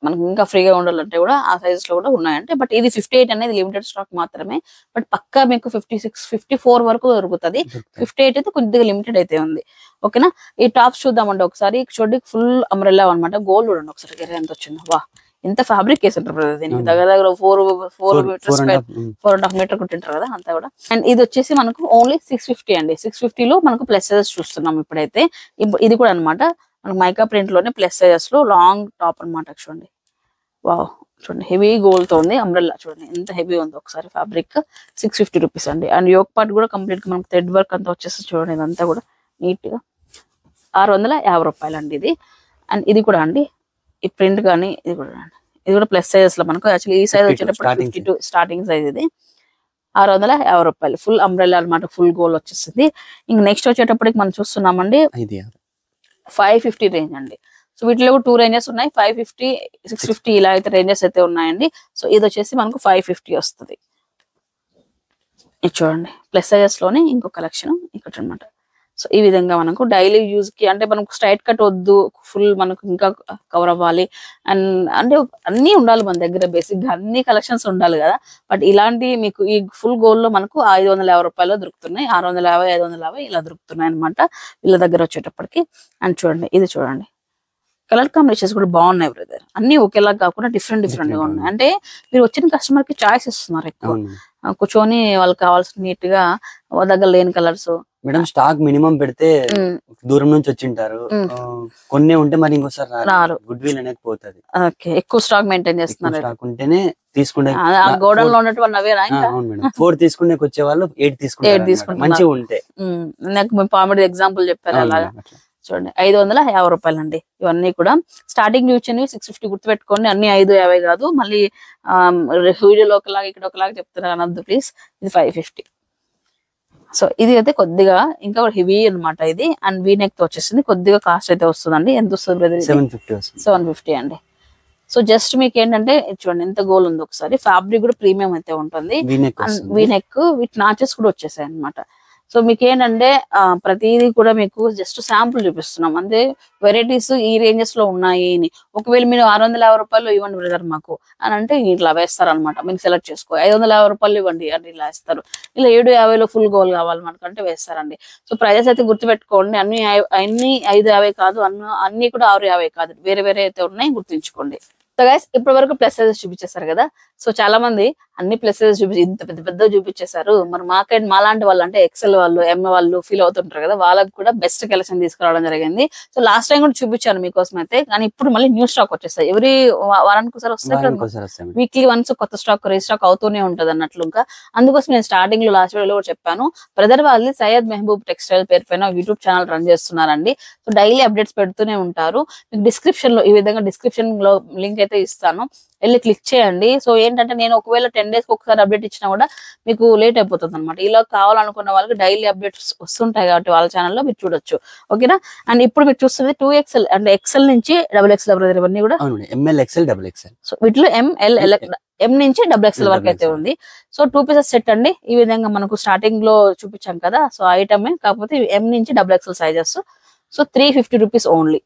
మనకి ఇంకా ఫ్రీగా ఉండాలంటే కూడా ఆ సైజెస్ లో కూడా ఉన్నాయంటే, బట్ ఇది 58 అనేది లిమిటెడ్ స్టాక్ మాత్రమే. బట్ పక్కా మీకు 56, 54 వరకు దొరుకుతుంది. 58 అయితే కొద్దిగా లిమిటెడ్ అయితే ఉంది. ఓకేనా. ఈ టాప్స్ చూద్దామండి ఒకసారి. చూడండి ఫుల్ అంబ్రెల్లా అనమాట. గోల్డ్ చూడండి ఒకసారి గెర ఎంత వచ్చిందో. వా, ఎంత ఫ్యాబ్రిక్ వేసింటారు బ్రదర్ దీనికి. దగ్గర 4 మీటర్స్ 4.5 మీటర్ కుట్టింటారు కదా అంతా కూడా. అండ్ ఇది వచ్చేసి మనకు ఓన్లీ 650 అండి. 650 లో మనకు ప్లస్ సైజెస్ చూస్తున్నాం ఇప్పుడైతే. ఇది కూడా అనమాట మనకు మైకా ప్రింట్ లోనే ప్లస్ సైజెస్ లో లాంగ్ టాప్ అనమాట. చూడండి వావ్, చూడండి హెవీ గోల్డ్ తో ఉంది. అంబ్రెల్లా చూడండి ఎంత హెవీ ఉందో ఒకసారి. ఫ్యాబ్రిక్ 650 రూపీస్ అండి. అండ్ యోక్ పార్ట్ కూడా కంప్లీట్ గా మనకు థ్రెడ్ వర్క్ అంతా వచ్చేసి చూడండి. ఇదంతా కూడా నీట్ గా 650 రూపాయలు అండి ఇది. అండ్ ఇది కూడా అండి ఈ ప్రింట్ కానీ ఇది కూడా ప్లస్ సైజెస్ లో మనకు. యాక్చువల్లీ ఈ సైజ్ వచ్చేటప్పుడు 52 స్టార్టింగ్ సైజ్. ఇది 650 రూపాయలు. ఫుల్ అంబ్రెల్లా అనమాట. ఫుల్ గోల్డ్ వచ్చేసింది. ఇంక నెక్స్ట్ వచ్చేటప్పటికి మనం చూస్తున్నామండి 550 రేంజ్ అండి. సో వీటిలో కూడా 2 రేంజెస్ ఉన్నాయి. 550, 650 ఇలా అయితే రేంజెస్ అయితే ఉన్నాయండి. సో ఇది వచ్చేసి మనకు 550 వస్తుంది. ఇది చూడండి ప్లస్ సైజెస్ లోనే ఇంకో కలెక్షన్ ఇక్కడ అనమాట. సో ఈ విధంగా మనకు డైలీ యూజ్ కి అంటే మనకు స్ట్రైట్ కట్ వద్దు, ఫుల్ మనకు ఇంకా కవర్ అవ్వాలి అండ్ అంటే అన్ని ఉండాలి మన దగ్గర. బేసిక్ గా అన్ని కలెక్షన్స్ ఉండాలి కదా. బట్ ఇలాంటి మీకు ఈ ఫుల్ గోల్డ్ లో మనకు 550 రూపాయలు దొరుకుతున్నాయి. 650, 550 ఇలా దొరుకుతున్నాయి అనమాట వీళ్ళ దగ్గర వచ్చేటప్పటికి. అండ్ చూడండి ఇది చూడండి కలర్ కాంబినేషన్స్ కూడా బాగున్నాయి బ్రదర్. అన్ని ఒకేలా కాకుండా డిఫరెంట్ గా ఉన్నాయి. అంటే మీరు వచ్చిన కస్టమర్ కి చాయిస్ ఇస్తున్నారు ఎక్కువ. కూర్చొని వాళ్ళకి కావాల్సిన నీట్ గా దగ్గర లేని కలర్స్. మేడం స్టాక్ మినిమం పెడితే దూరం నుంచి వచ్చింటారు, కొన్ని ఉంటే మరి ఇంకోసారి రారు. గుడ్ విల్ అనేది పోతుంది. ఎక్కువ స్టాక్ మెయింటైన్ చేస్తున్నారు. స్టాక్ ఉంటేనే తీసుకుంటే గోడౌన్ లో ఉన్నటువంటి అవే. అవును మేడం. 4 తీసుకునే వచ్చే వాళ్ళు 8 తీసుకుంటారు మంచిగా ఉంటే. నాకు పామిడి ఎగ్జాంపుల్ చెప్పారు అలాగా. చూడండి 550 రూపాయలు అండి. ఇవన్నీ కూడా స్టార్టింగ్ చూసి 650 గుర్తుపెట్టుకోండి. అన్ని 550 కాదు. మళ్ళీ వీడియోలో ఒకలాగా ఇక్కడ ఒకలాగా చెప్తున్నారు అనద్దు ప్లీజ్. ఇది 550. సో ఇది అయితే కొద్దిగా ఇంకా హెవీ అనమాట ఇది. అండ్ వీ నెక్ తో వచ్చేసింది. కొద్దిగా కాస్ట్ అయితే వస్తుందండి. ఎంత వస్తుంది బ్రదర్? 750 అండి. సో జస్ట్ మీకు ఏంటంటే చూడండి ఎంత గోల్ ఉంది ఒకసారి. ఫ్యాబ్రిక్ కూడా ప్రీమియం అయితే ఉంటుంది. వీ నెక్ విత్ నాచెస్ కూడా వచ్చేసాయి అనమాట. సో మీకు ఏంటంటే ప్రతిదీ కూడా మీకు జస్ట్ శాంపుల్ చూపిస్తున్నాం అంటే వెరైటీస్ ఈ రేంజెస్ లో ఉన్నాయి అని. ఒకవేళ మీరు 650 రూపాయలు ఇవ్వండి బ్రదర్ మాకు అని అంటే ఇట్లా వేస్తారు అనమాట. మీరు సెలెక్ట్ చేసుకో. 550 రూపాయలు ఇవ్వండి అంటే ఇలా వేస్తారు. ఇలా 750లో ఫుల్ గోల్ కావాలి మనకంటే వేస్తారండి. సో ప్రైజెస్ అయితే గుర్తుపెట్టుకోండి. అన్ని 550 కాదు, అన్ని కూడా 650 కాదు, వేరే వేరే అయితే ఉన్నాయి, గుర్తుంచుకోండి. సో గైస్ ఇప్పటి వరకు ప్లస్ సైజెస్ చూపించేశారు కదా. సో చాలా మంది అన్ని ప్లస్ సైజెస్ ఇంత పెద్ద పెద్ద చూపించేశారు, మరి మాలాంటి వాళ్ళు అంటే ఎక్సెల్ వాళ్ళు, ఎం వాళ్ళు ఫీల్ అవుతుంటారు కదా, వాళ్ళకి కూడా బెస్ట్ కలెక్షన్ తీసుకురావడం జరిగింది. సో లాస్ట్ టైం కూడా చూపించాను మీకోసం అయితే, కానీ ఇప్పుడు మళ్ళీ న్యూ స్టాక్ వచ్చేస్తాయి. ఎవరి వారానికి ఒకసారి వస్తాయి, వీక్లీ వన్స్ కొత్త స్టాక్ రీస్టాక్ అవుతూనే ఉంటది అన్నట్లు. ఇంకా అందుకోసం నేను స్టార్టింగ్ లో లాస్ట్ వీడియోలో కూడా చెప్పాను, బ్రదర్ వాళ్ళు సయ్యద్ మెహబూబ్ టెక్స్టైల్ పేరు పైన యూట్యూబ్ ఛానల్ రన్ చేస్తున్నారండి. సో డైలీ అప్డేట్స్ పెడుతూనే ఉంటారు. మీకు డిస్క్రిప్షన్ లో ఈ విధంగా డిస్క్రిప్షన్ లో లింక్ అయితే ఇస్తాను, వెళ్ళి క్లిక్ చేయండి. సో ఏంటంటే నేను ఒకవేళ 10 days ఒకసారి అప్డేట్ ఇచ్చినా కూడా మీకు లేట్ అయిపోతుంది అనమాట. ఇలా కావాలనుకున్న వాళ్ళకి డైలీ అప్డేట్స్ వస్తుంటాయి కాబట్టి వాళ్ళ ఛానల్లో మీరు చూడొచ్చు. ఓకేనా. అండ్ ఇప్పుడు మీరు చూస్తుంది 2XL అంటే ఎక్సెల్ నుంచి XXL ఇవన్నీ కూడా ML XL XXL. సో వీటిలో M నుంచి XXL వరకు అయితే ఉంది. సో 2 pieces సెట్ అండి. ఈ విధంగా మనకు స్టార్టింగ్ లో చూపించాం కదా, సో ఐటమ్ కాకపోతే M నుంచి XXL sizes. So 350 rupees only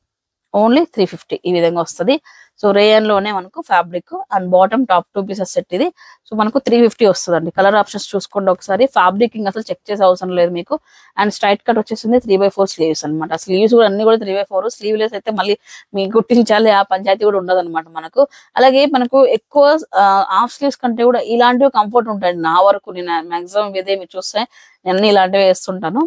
350 ఈ విధంగా వస్తుంది. సో రేయన్ లోనే మనకు fabric and bottom top 2 pieces set ఇది. సో మనకు 350 వస్తుందండి. కలర్ ఆప్షన్స్ చూసుకోండి ఒకసారి. ఫ్యాబ్రిక్ అసలు చెక్ చేసే అవసరం లేదు మీకు. అండ్ స్ట్రైట్ కట్ వచ్చేసింది 3/4 స్లీవ్స్ అనమాట. స్లీవ్స్ కూడా అన్ని కూడా 3/4. స్లీవ్లెస్ అయితే మళ్ళీ మీకు గుర్తించాలి, ఆ పంచాయతీ కూడా ఉండదు అనమాట మనకు. అలాగే మనకు ఎక్కువ హాఫ్ స్లీవ్స్ కంటే కూడా ఇలాంటివి కంఫర్ట్ ఉంటాయి. నా వరకు నేను మాక్సిమం ఇదే మీరు చూస్తే నేను ఇలాంటివి వేస్తుంటాను.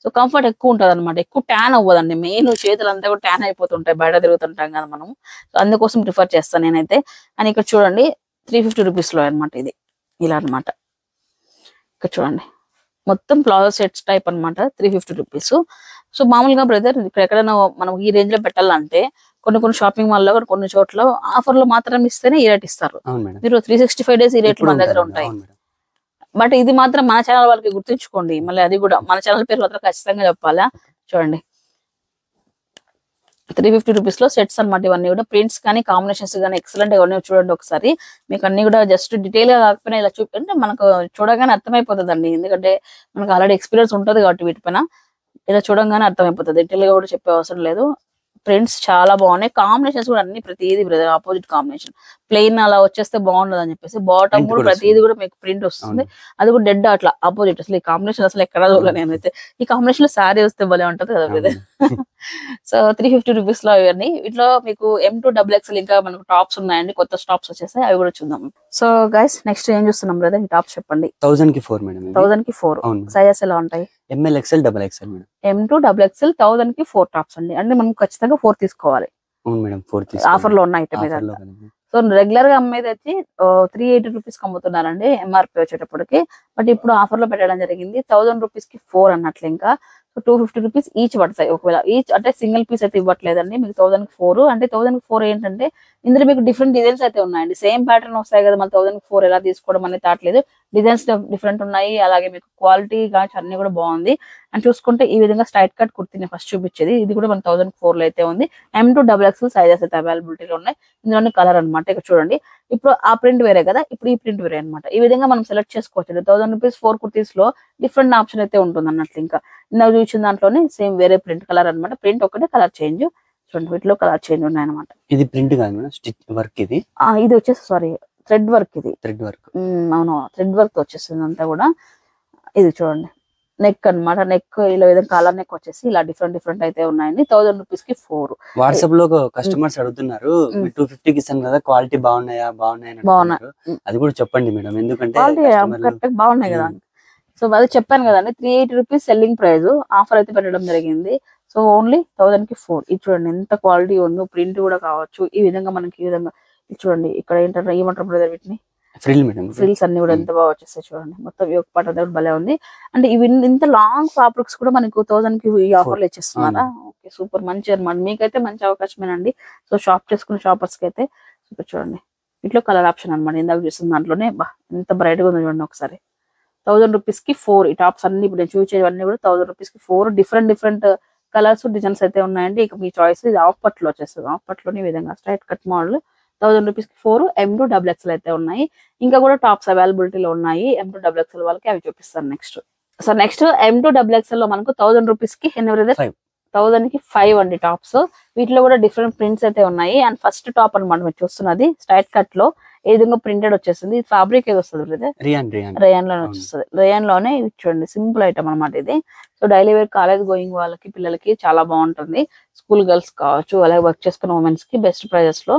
సో కంఫర్ట్ ఎక్కువ ఉంటుంది అనమాట. ఎక్కువ ట్యాన్ అవ్వదండి. మెయిన్ చేతులంతా కూడా ట్యాన్ అయిపోతుంటాయి, బయట తిరుగుతుంటాం కదా మనం. సో అందుకోసం ప్రిఫర్ చేస్తాను నేనైతే. అండ్ ఇక్కడ చూడండి 350 రూపీస్ లో అనమాట ఇది. ఇలా అనమాట. ఇక్కడ చూడండి మొత్తం ప్లాజో సెట్స్ టైప్ అనమాట. 350 రూపీస్. సో మామూలుగా బ్రదర్ ఇక్కడ ఎక్కడైనా మనం ఈ రేంజ్ లో పెట్టాలంటే కొన్ని షాపింగ్ మాల్ లో కొన్ని చోట్ల ఆఫర్లు మాత్రం ఇస్తేనే ఈ రేట్ ఇస్తారు. మీరు 365 days ఈ రేట్లు మన దగ్గర ఉంటాయి. బట్ ఇది మాత్రం మన ఛానల్ వాళ్ళకి గుర్తుంచుకోండి. మళ్ళీ అది కూడా మన ఛానల్ పేరు మాత్రం ఖచ్చితంగా చెప్పాలా. చూడండి 350 రూపీస్ లో సెట్స్ అనమాట. ఇవన్నీ కూడా ప్రింట్స్ కానీ కాంబినేషన్స్ కానీ ఎక్సలెంట్ గా ఉన్నాయి. చూడండి ఒకసారి. మీకు అన్ని కూడా జస్ట్ డీటెయిల్ గా కాకపోయినా ఇలా చూపింటే మనకు చూడగానే అర్థమైపోతుంది అండి. ఎందుకంటే మనకు ఆల్రెడీ ఎక్స్పీరియన్స్ ఉంటుంది కాబట్టి వీటిపైన ఇలా చూడగానే అర్థమైపోతుంది. డీటెయిల్ గా కూడా చెప్పే అవసరం లేదు. ప్రింట్స్ చాలా బాగున్నాయి, కాంబినేషన్స్ కూడా అన్ని ప్రతిదీ బ్రదర్ ఆపోజిట్ కాంబినేషన్. ప్లెయిన్ అలా వచ్చేస్తే బాగుండదు అని చెప్పేసి బాటమ్ కూడా ప్రతిదీ కూడా మీకు ప్రింట్ వస్తుంది, అది కూడా డెడ్ అట్లా ఆపోజిట్. అసలు ఈ కాంబినేషన్ అసలు ఎక్కడా చూడలేదు నేనైతే. ఈ కాంబినేషన్ లో శారీ వస్తే భలే ఉంటది కదా బ్రదర్. సో 350 రూపీస్ లో ఇవన్నీ. వీటిలో మీకు M2XXL ఇంకా మనకు టాప్స్ ఉన్నాయండి, కొత్త స్టాప్స్ వచ్చేసాయి, అవి కూడా చూద్దాం. సో గైస్ నెక్స్ట్ ఏం చూస్తున్నాం బ్రదర్, ఈ టాప్స్ చెప్పండి. 1000 కి 4 మేడం. 1000 కి 4 సైజెస్ ఎలా ఉంటాయి? ML XL XXL madam. M2XXL 1000 కి 4 టాప్స్ అండి. అంటే మనం ఖచ్చితంగా 4 తీసుకోవాలి. అవును మేడం, 4 తీసుకోవాలి. ఆఫర్ లో ఉన్న ఐటమ్ ఇది. సో రెగ్యులర్ గా అమ్మేది వచ్చి 380 రూపీస్ కి అమ్ముతున్నారండి MRP వచ్చేటప్పటికి. బట్ ఇప్పుడు ఆఫర్ లో పెట్టడం జరిగింది 1000 రూపీస్ కి 4 అన్నట్లు. ఇంకా 250 రూపీస్ ఈచ్ పడతాయి. ఒకవేళ ఈచ్ అంటే సింగిల్ పీస్ అయితే ఇవ్వట్లేదండి మీకు 1000 కి 4. అంటే 1000 కి 4 ఏంటంటే ఇందులో మీకు డిఫరెంట్ డిజైన్స్ అయితే ఉన్నాయండి. సేమ్ ప్యాటర్న్ వస్తాయి కదా, మళ్ళీ 1000 కి 4 ఎలా తీసుకోవడం అనేది తాట్లేదు. డిజైన్స్ డిఫరెంట్ ఉన్నాయి, అలాగే మీకు క్వాలిటీ కానీ అన్ని కూడా బాగుంది. అండ్ చూసుకుంటే ఈ విధంగా స్ట్రైట్ కట్ కుర్తీని ఫస్ట్ చూపించేది, ఇది కూడా మన 1004 లో అయితే ఉంది. M2XXL సైజెస్ అయితే అవైలబిలిటీలో ఉన్నాయి. ఇందులోనే కలర్ అనమాట. ఇక్కడ చూడండి, ఇప్పుడు ఆ ప్రింట్ వేరే కదా, ఇప్పుడు ఈ ప్రింట్ వేరే అనమాట. ఈ విధంగా మనం సెలెక్ట్ చేసుకోవచ్చు. 1000 రూపీస్ 4 కుర్తీస్ లో డిఫరెంట్ ఆప్షన్ అయితే ఉంటుంది అన్నట్లు. ఇంకా ఇందాక చూసిన దాంట్లోనే సేమ్ వేరే ప్రింట్ కలర్ అనమాట. ప్రింట్ ఒకటే, కలర్ చేంజ్. చూడండి వీటిలో కలర్ చేంజ్ ఉన్నాయి అనమాట. ఇది ప్రింట్ కాదు మేడం, స్టిచ్ వర్క్. ఇది వచ్చేసి సారీ థ్రెడ్ వర్క్. ఇది థ్రెడ్ వర్క్. అవును, థ్రెడ్ వర్క్ వచ్చేస్తుంది అంతా కూడా. ఇది చూడండి నెక్ అన్నమాట. నెక్ ఇలా విధంగా కాలర్ నెక్ వచ్చేసి ఇలా డిఫరెంట్ అయితే ఉన్నాయండి. 1000 రూపీస్ కి 4. వాట్సాప్ లో కస్టమర్స్ అడుగుతున్నారు 250 కి ఇస్తాను కదా, క్వాలిటీ బాగున్నాయి. అది కూడా చెప్పండి మేడం, ఎందుకంటే బాగున్నాయి కదా. సో అది చెప్పాను కదండి, 380 రూపీస్ సెల్లింగ్ ప్రైస్. ఆఫర్ అయితే పెట్టడం జరిగింది. సో ఓన్లీ 1000 కి 4. ఇది చూడండి ఎంత క్వాలిటీ ఉందో, ప్రింట్ కూడా కావచ్చు. ఈ విధంగా మనకి ఈ విధంగా చూడండి. ఇక్కడ ఏంటంటే ఏమంటారు బ్రదర్ వీటిని, ఫ్రిల్స్ అన్ని కూడా ఎంత బాగా వచ్చేస్తాయి చూడండి. మొత్తం ఒక పాట భలే ఉంది. అంటే ఇవి ఇంత లాంగ్ ఫ్యాబ్రిక్స్ కూడా మనకు 1000 కి ఈ ఆఫర్ లో ఇచ్చేస్తున్నారా? ఓకే సూపర్, మంచి అనమాట. మీకైతే మంచి అవకాశమేనండి. సో షాప్ చేసుకున్న షాపర్స్ కి అయితే సూపర్. చూడండి ఇట్లా కలర్ ఆప్షన్ అనమాట. ఇందాక చూసిన దాంట్లోనే ఎంత బ్రైట్ గా ఉంది చూడండి ఒకసారి. 1000 రూపీస్ కి 4. ఈ టాప్స్ అన్ని ఇప్పుడు నేను చూసేవన్నీ కూడా 1000 రూపీస్ కి 4. డిఫరెంట్ కలర్స్ డిజైన్స్ అయితే ఉన్నాయండి. ఇక మీ చాయిస్. ఇది ఆఫ్ పట్లో వచ్చేస్తుంది. ఆఫ్ పట్లోని ఈ విధంగా స్ట్రైట్ కట్ మోడల్ 1000 రూపీస్ కి 4. M2XXL అయితే ఉన్నాయి. ఇంకా కూడా టాప్స్ అవైలబిలిటీలో ఉన్నాయి. M2XXL వాళ్ళకి అవి చూపిస్తాను నెక్స్ట్. సో నెక్స్ట్ M2XXL లో మనకు 1000 రూపీస్ కి 1000 కి 5 అండి టాప్స్. వీటిలో కూడా డిఫరెంట్ ప్రింట్స్ అయితే ఉన్నాయి. అండ్ ఫస్ట్ టాప్ అనమాట మీరు చూస్తున్నది స్ట్రైట్ కట్ లో ఏ విధంగా ప్రింటెడ్ వచ్చేసింది. ఫ్యాబ్రిక్ ఏది వస్తుంది? రేయాన్ లోనే వచ్చేస్తుంది. రేయాన్ లోనే చూడండి సింపుల్ ఐటమ్ అనమాట ఇది. So daily wear college going వాళ్ళకి పిల్లలకి చాలా బాగుంటుంది. స్కూల్ గర్ల్స్ కావచ్చు, అలాగే వర్క్ చేసుకున్న ఉమెన్స్ కి బెస్ట్ ప్రైజెస్ లో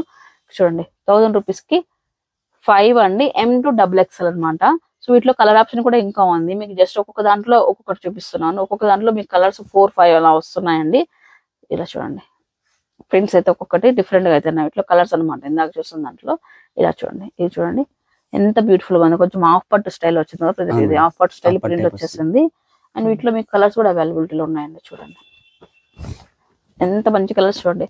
చూడండి 1000 రూపీస్ కి 5 అండి. M2XXL అనమాట. సో వీటిలో కలర్ ఆప్షన్ కూడా ఇంకా ఉంది. మీకు జస్ట్ ఒక్కొక్క దాంట్లో ఒక్కొక్కటి చూపిస్తున్నాను. ఒక్కొక్క దాంట్లో మీకు కలర్స్ 4, 5 అలా వస్తున్నాయండి. ఇలా చూడండి ప్రింట్స్ అయితే ఒక్కొక్కటి డిఫరెంట్ గా అయితే ఉన్నాయి. వీటిలో కలర్స్ అనమాట. ఇందాక చూస్తున్న దాంట్లో ఇలా చూడండి. ఇది చూడండి ఎంత బ్యూటిఫుల్ గా ఉంది. కొంచెం ఆఫ్ పట్టు స్టైల్ వచ్చింది కదా ప్రతి ఆఫ్ పట్టు స్టైల్ ప్రింట్ వచ్చేసింది. అండ్ వీటిలో మీకు కలర్స్ కూడా అవైలబిలిటీలో ఉన్నాయండి. చూడండి ఎంత మంచి కలర్స్ చూడండి.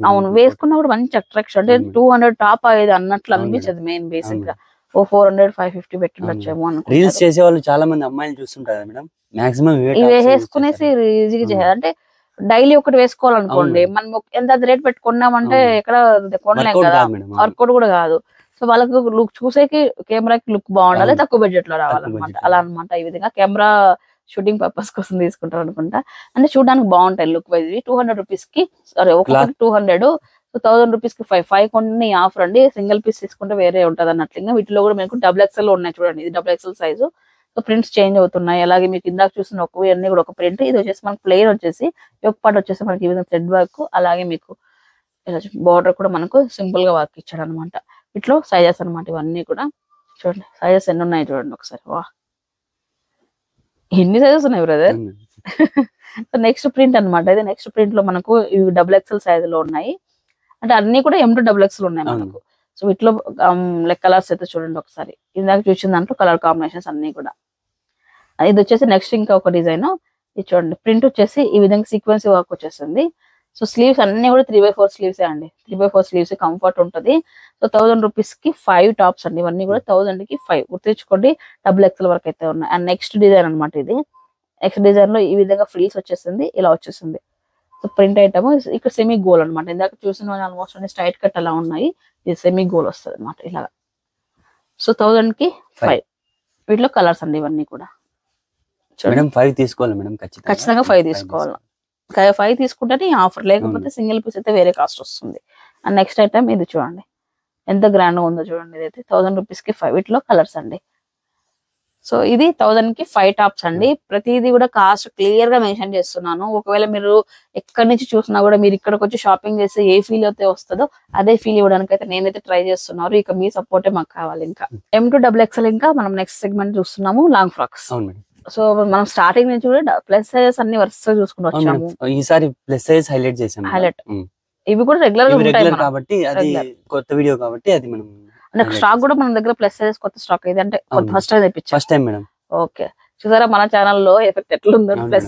అవును, వేసుకున్నా కూడా మంచి అట్రాక్షన్. అంటే 200 టాప్ అయ్యేది అన్నట్లు అనిపించదు. మెయిన్ బేసిక్ గా 400, 550 పెట్టిండొచ్చేమో అనుకుంటా. రీల్స్ చేసే వాళ్ళు చాలా మంది అమ్మాయిలు చూస్తుంటారు మేడం. మాక్సిమం ఇవి వేసుకునేసి ఈజీగా చేయాలి. అంటే డైలీ ఒకటి వేసుకోవాలనుకోండి, మనం ఎంత రేట్ పెట్టుకున్నామంటే ఎక్కడ కొనలేం కదా, వర్కౌట్ కూడా కాదు. సో వాళ్ళకు లుక్ చూసేకి కెమెరాకి లుక్ బాగుండాలి, తక్కువ బడ్జెట్ లో రావాలన్నమాట. అలా అనమాట. ఈ విధంగా కెమెరా షూటింగ్ పర్పస్ కోసం తీసుకుంటారు అనుకుంటా. అంటే చూడడానికి బాగుంటాయి లుక్ వైజ్. 200 రూపీస్ కి సారీ ఒకటి 200. సో 1000 రూపీస్ కి 5 కొన్ని ఆఫర్ అండి. సింగిల్ పీస్ తీసుకుంటే వేరే ఉంటది అన్నట్లుగా. వీటిలో కూడా మీకు XXL ఉన్నాయి చూడండి. ఇది XXL size. So prints change అవుతున్నాయి. అలాగే మీకు ఇందాక చూసిన అన్ని కూడా ఒక ప్రింట్. ఇది వచ్చేసి మనకు ప్లెయిన్ వచ్చేసి ఒక పార్ట్ వచ్చేసి మనకి ఈ విధంగా థ్రెడ్ వర్క్, అలాగే మీకు బార్డర్ కూడా మనకు సింపుల్ గా వర్క్ ఇచ్చాడు అనమాట. వీటిలో సైజెస్ అనమాట ఇవన్నీ కూడా. చూడండి సైజెస్ ఎన్ని ఉన్నాయి చూడండి ఒకసారి. వా ఎన్ని సైజెస్ ఉన్నాయి బ్రదర్. నెక్స్ట్ ప్రింట్ అనమాట. ఇది నెక్స్ట్ ప్రింట్ లో మనకు ఇవి XXL సైజ్ లో ఉన్నాయి. అంటే అన్ని కూడా M2XXL ఉన్నాయి మనకు. సో వీటిలో కలర్స్ అయితే చూడండి ఒకసారి. ఇందాక చూసిన దాంట్లో కలర్ కాంబినేషన్స్ అన్ని కూడా. ఇది వచ్చేసి నెక్స్ట్ ఇంకా ఒక డిజైన్. ఇది చూడండి ప్రింట్ వచ్చేసి ఈ విధంగా సీక్వెన్స్ వర్క్ వచ్చేసింది. సో స్లీవ్స్ అన్ని కూడా 3/4 స్లీవ్స్ అండి. 3/4 స్లీవ్స్ కంఫర్ట్ ఉంటుంది. సో 1000 రూపీస్ కి 5 టాప్స్ అండి. ఇవన్నీ కూడా 1000 కి 5 గుర్తించుకోండి. XXL వరకు అయితే ఉన్నాయి. అండ్ నెక్స్ట్ డిజైన్ అనమాట ఇది. నెక్స్ట్ డిజైన్ లో ఈ విధంగా ఫ్రిల్స్ వచ్చేసింది, ఇలా వచ్చేసింది. సో ప్రింట్ ఐటమ్ ఇక్కడ సెమీ గోల్ అనమాట. ఇందాక చూసిన ఆల్మోస్ట్ అన్ని స్ట్రైట్ కట్ అలా ఉన్నాయి. ఇది సెమీ గోల్ వస్తుంది అనమాట ఇలాగా. సో 1000 కి 5. వీటిలో కలర్స్ అండి ఇవన్నీ కూడా. 5 తీసుకోవాలి మేడం, ఖచ్చితంగా 5 తీసుకోవాలి. 5 తీసుకుంటే ఈ ఆఫర్, లేకపోతే సింగిల్ పీస్ అయితే వేరే కాస్ట్ వస్తుంది. అండ్ నెక్స్ట్ ఐటమ్ ఇది చూడండి ఎంత గ్రాండ్ గా ఉందో చూడండి. ఇదైతే 1000 రూపీస్ కి 5 వీటిలో కలర్స్ అండి. సో ఇది 1000 కి 5 టాప్స్ అండి. ప్రతిదీ కూడా కాస్ట్ క్లియర్ గా మెన్షన్ చేస్తున్నాను. ఒకవేళ మీరు ఎక్కడి నుంచి చూసినా కూడా మీరు ఇక్కడికి వచ్చి షాపింగ్ చేస్తే ఏ ఫీల్ అయితే వస్తుందో అదే ఫీల్ ఇవ్వడానికి అయితే నేనైతే ట్రై చేస్తున్నారు. ఇక మీ సపోర్టే మాకు కావాలి. ఇంకా M2XXL ఇంకా మనం నెక్స్ట్ సెగ్మెంట్ చూస్తున్నాము లాంగ్ ఫ్రాక్స్. సో మనం స్టార్టింగ్ నుంచి కూడా ప్లస్ సైజెస్ అన్ని వరుసగా చూసుకుని వచ్చాము. ఈసారి ప్లస్ సైజ్ హైలైట్ చేసాము. హైలైట్ ఇవి కూడా రెగ్యులర్ గా ఉంటాయి కాబట్టి అది కొత్త వీడియో కాబట్టి అది మనం స్టాక్ కూడా మన దగ్గర ప్లస్ సైజెస్ కొత్త స్టాక్ ఇది అంటే ఫస్ట్ టైం తెప్పించాం. First time madam. ఓకే చూసారా మన ఛానల్లో ఎఫెక్ట్ ఎట్లుందో. ప్లస్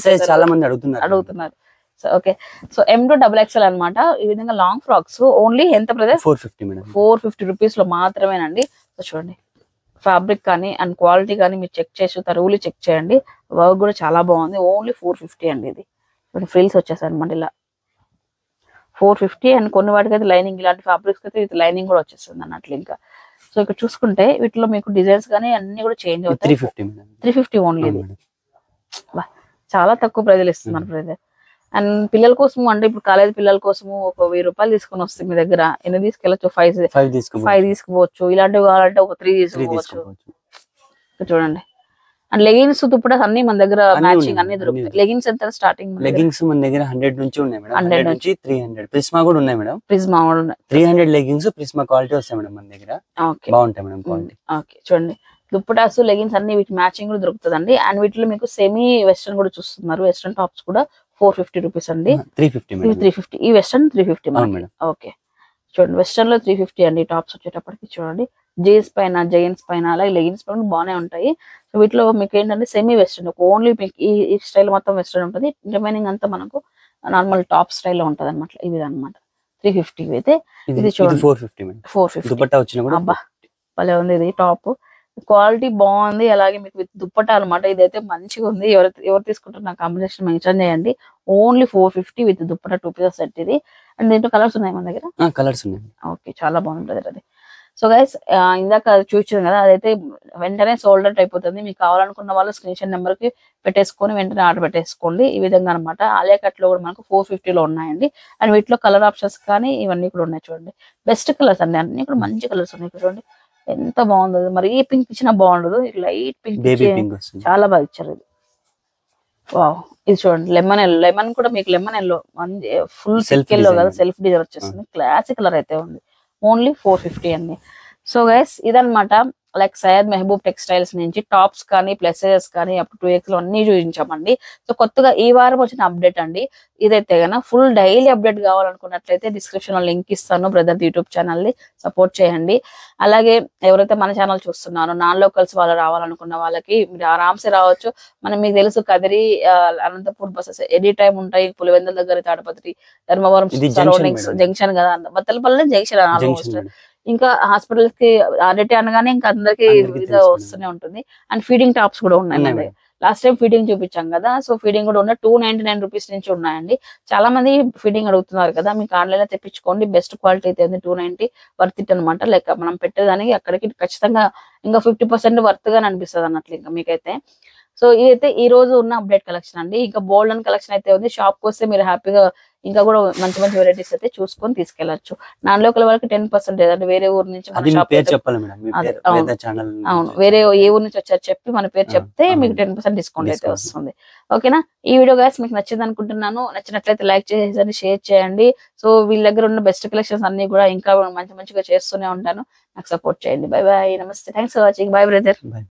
సైజ్ చాలా మంది అడుగుతున్నారు. సో ఓకే సో M2XXL అన్నమాట. ఈ విధంగా లాంగ్ ఫ్రాక్స్ ఓన్లీ ఎంత ప్రైస్? 450 మేడం. 450 రూపీస్ లో మాత్రమేనండి. సో చూడండి ఫ్యాబ్రిక్ కానీ అండ్ క్వాలిటీ కానీ మీరు చెక్ చేసి తరువులు చెక్ చేయండి. వర్క్ కూడా చాలా బాగుంది. ఓన్లీ 450 అండి. ఇది ఫ్రిల్స్ వచ్చేసాయి అనమాట ఇలా 450. అండ్ కొన్ని వాటికి అయితే లైనింగ్, ఇలాంటి ఫ్యాబ్రిక్స్ అయితే విత్ లైనింగ్ కూడా వచ్చేస్తుంది అన్నట్లు. ఇంకా సో ఇక్కడ చూసుకుంటే వీటిలో మీకు డిజైన్స్ కానీ అన్ని కూడా చేంజ్ అవుతాయి. 350 ఓన్లీ. ఇది చాలా తక్కువ ప్రైజులు ఇస్తున్నారు ప్రైజ్. అండ్ పిల్లల కోసం అంటే ఇప్పుడు కాలేజ్ పిల్లల కోసము ఒక 1000 రూపాయలు తీసుకుని వస్తే మీ దగ్గర ఎన్ని తీసుకెళ్ళచ్చు? 5 తీసుకోవచ్చు. ఇలాంటివి కావాలంటే ఒక 3 తీసుకోవచ్చు. చూడండి. అండ్ లెగిన్స్ దుప్పటాస్ అన్ని మన దగ్గర మ్యాచింగ్ అన్ని దొరుకుతాయి. లెగిన్స్ ఎంత స్టార్టింగ్? లెగిన్స్ మన దగ్గర 100 నుంచి ఉన్నాయి మేడం. 100 నుంచి 300. ప్రిస్మా కూడా ఉన్నాయి మేడం. ప్రిస్మా కూడా ఉన్నాయి. 300 లెగిన్స్ ప్రిస్మా క్వాలిటీ వస్తాయి మేడం మన దగ్గర. బాగుంటాయి మేడం క్వాలిటీ. ఓకే చూడండి దుప్పటాస్ లెగిన్స్ అన్ని వీటి మ్యాచింగ్ కూడా దొరుకుతుందండి. అండ్ వీటిలో మీకు సెమీ వెస్టర్న్ కూడా చూస్తున్నారు. వెస్టర్న్ టాప్స్ కూడా 450 రూపీస్ అండి. 350. ఈ వెస్టర్న్ 350. ఓకే చూడండి వెస్టర్న్ లో 350 అండి. టాప్స్ వచ్చేటప్పటికి చూడండి జీన్స్ పైన, జైన్స్ పైన, అలాగే లెగిన్స్ పైన బాగానే ఉంటాయి. సో వీటిలో మీకు ఏంటంటే సెమీ వెస్టర్న్, ఓన్లీ మీకు ఈ స్టైల్ మొత్తం వెస్టర్న్ ఉంటుంది. రిమైనింగ్ అంతా మనకు నార్మల్ టాప్ స్టైల్లో ఉంటది అనమాట. ఇది అనమాట 350 అయితే. ఇది చూడండి 450 దుపట్టా వచ్చిన కూడా అబ్బా భలే ఉంది. ఇది టాప్ క్వాలిటీ బాగుంది. అలాగే మీకు విత్ దుప్పట్టా అనమాట. ఇదైతే మంచిగా ఉంది. ఎవరు తీసుకుంటారు నా కాంబినేషన్ మెన్షన్ చేయండి. Only 450 with dupatta 2 pieces set ఇది. అండ్ దీంట్లో కలర్స్ ఉన్నాయి మన దగ్గర. కలర్స్ ఉన్నాయి. ఓకే చాలా బాగుంటుంది అది. సో గైస్ ఇందాక చూసాను కదా అదైతే వెంటనే సోల్డ్ అవుట్ అయిపోతుంది. మీకు కావాలనుకున్న వాళ్ళు స్క్రీన్ షాట్ నెంబర్ కి పెట్టేసుకొని వెంటనే ఆర్డర్ పెట్టేసుకోండి. ఈ విధంగా అనమాట. ఆలియా కట్ లో కూడా మనకు 450 లో ఉన్నాయండి. అండ్ వీటిలో కలర్ ఆప్షన్స్ కానీ ఇవన్నీ కూడా ఉన్నాయి. చూడండి బెస్ట్ కలర్స్ అండి. అన్ని కూడా మంచి కలర్స్ ఉన్నాయి. చూడండి ఎంత బాగుంది. మరి ఈ పింక్ ఇచ్చినా బాగుండదు. లైట్ పింక్ చాలా బాగా ఇచ్చారు. ఇది వావ్. ఇది చూడండి లెమన్ ఎల్లో. లెమన్ కూడా మీకు lemon yellow full silk yellow కదా, సెల్ఫ్ డిజైన్ వచ్చేస్తుంది. క్లాసిక్ కలర్ అయితే ఉంది. ఓన్లీ 450 అండి. సో గైస్ ఇదనమాట లైక్ సయ్యద్ మెహబూబ్ టెక్స్టైల్స్ నుంచి టాప్స్ కానీ ప్లస్ సైజెస్ కానీ అప్ టు 2X అన్ని చూపించామండి. సో కొత్తగా ఈ వారం వచ్చిన అప్డేట్ అండి ఇదైతే గన. ఫుల్ డైలీ అప్డేట్ కావాలనుకున్నట్లయితే డిస్క్రిప్షన్ లో లింక్ ఇస్తాను. బ్రదర్ యూట్యూబ్ ఛానల్ ని సపోర్ట్ చేయండి. అలాగే ఎవరైతే మన ఛానల్ చూస్తున్నారో నాన్ లోకల్స్ వాళ్ళు రావాలనుకున్న వాళ్ళకి మీరు ఆరామ్సే రావచ్చు. మనం మీకు తెలుసు Kadiri Anantapur buses any time ఉంటాయి. పులివెందుల దగ్గర, తాడపత్రి, ధర్మవరం సరౌండింగ్స్ జంక్షన్ కదా, బత్తలపల్లి జంక్షన్ ఆల్మోస్ట్. ఇంకా హాస్పిటల్స్ కి ఆర్డిటీ అనగానే ఇంకా అందరికి వస్తూనే ఉంటుంది. అండ్ ఫీడింగ్ టాప్స్ కూడా ఉన్నాయి. లాస్ట్ టైం ఫీడింగ్ చూపించాం కదా. సో ఫీడింగ్ కూడా ఉన్నాయి. 299 రూపీస్ నుంచి ఉన్నాయండి. చాలా మంది ఫీడింగ్ అడుగుతున్నారు కదా. మీకు ఆన్లైన్ లో తెప్పించుకోండి. బెస్ట్ క్వాలిటీ అయితే 290 వర్త్ ఇట్ అనమాట. లైక్ మనం పెట్టేదానికి అక్కడికి ఖచ్చితంగా ఇంకా 50% వర్త్ గా అనిపిస్తుంది అన్నట్లు ఇంకా మీకైతే. సో ఇదైతే ఈ రోజు ఉన్న అప్డేట్ కలెక్షన్ అండి. ఇంకా బోల్డ్ అండ్ కలెక్షన్ అయితే ఉంది. షాప్ కి వస్తే మీరు హ్యాపీగా ఇంకా కూడా మంచి మంచి వెరైటీస్ అయితే చూసుకొని తీసుకెళ్లొచ్చు. నాన్ లోకల్ వాళ్ళకి 10% అంటే వేరే ఊరు నుంచి అవును వేరే ఏ ఊరు నుంచి వచ్చారు చెప్పి మన పేరు చెప్తే మీకు 10% డిస్కౌంట్ అయితే వస్తుంది. ఓకేనా. ఈ వీడియో గైస్ మీకు నచ్చింది అనుకుంటున్నాను. నచ్చినట్లయితే లైక్ చేసి షేర్ చేయండి. సో వీళ్ళ దగ్గర ఉన్న బెస్ట్ కలెక్షన్స్ అన్ని కూడా ఇంకా మంచిగా చేస్తూనే ఉంటాను. నాకు సపోర్ట్ చేయండి. Bye bye. నమస్తే. Thanks for watching. Bye brother.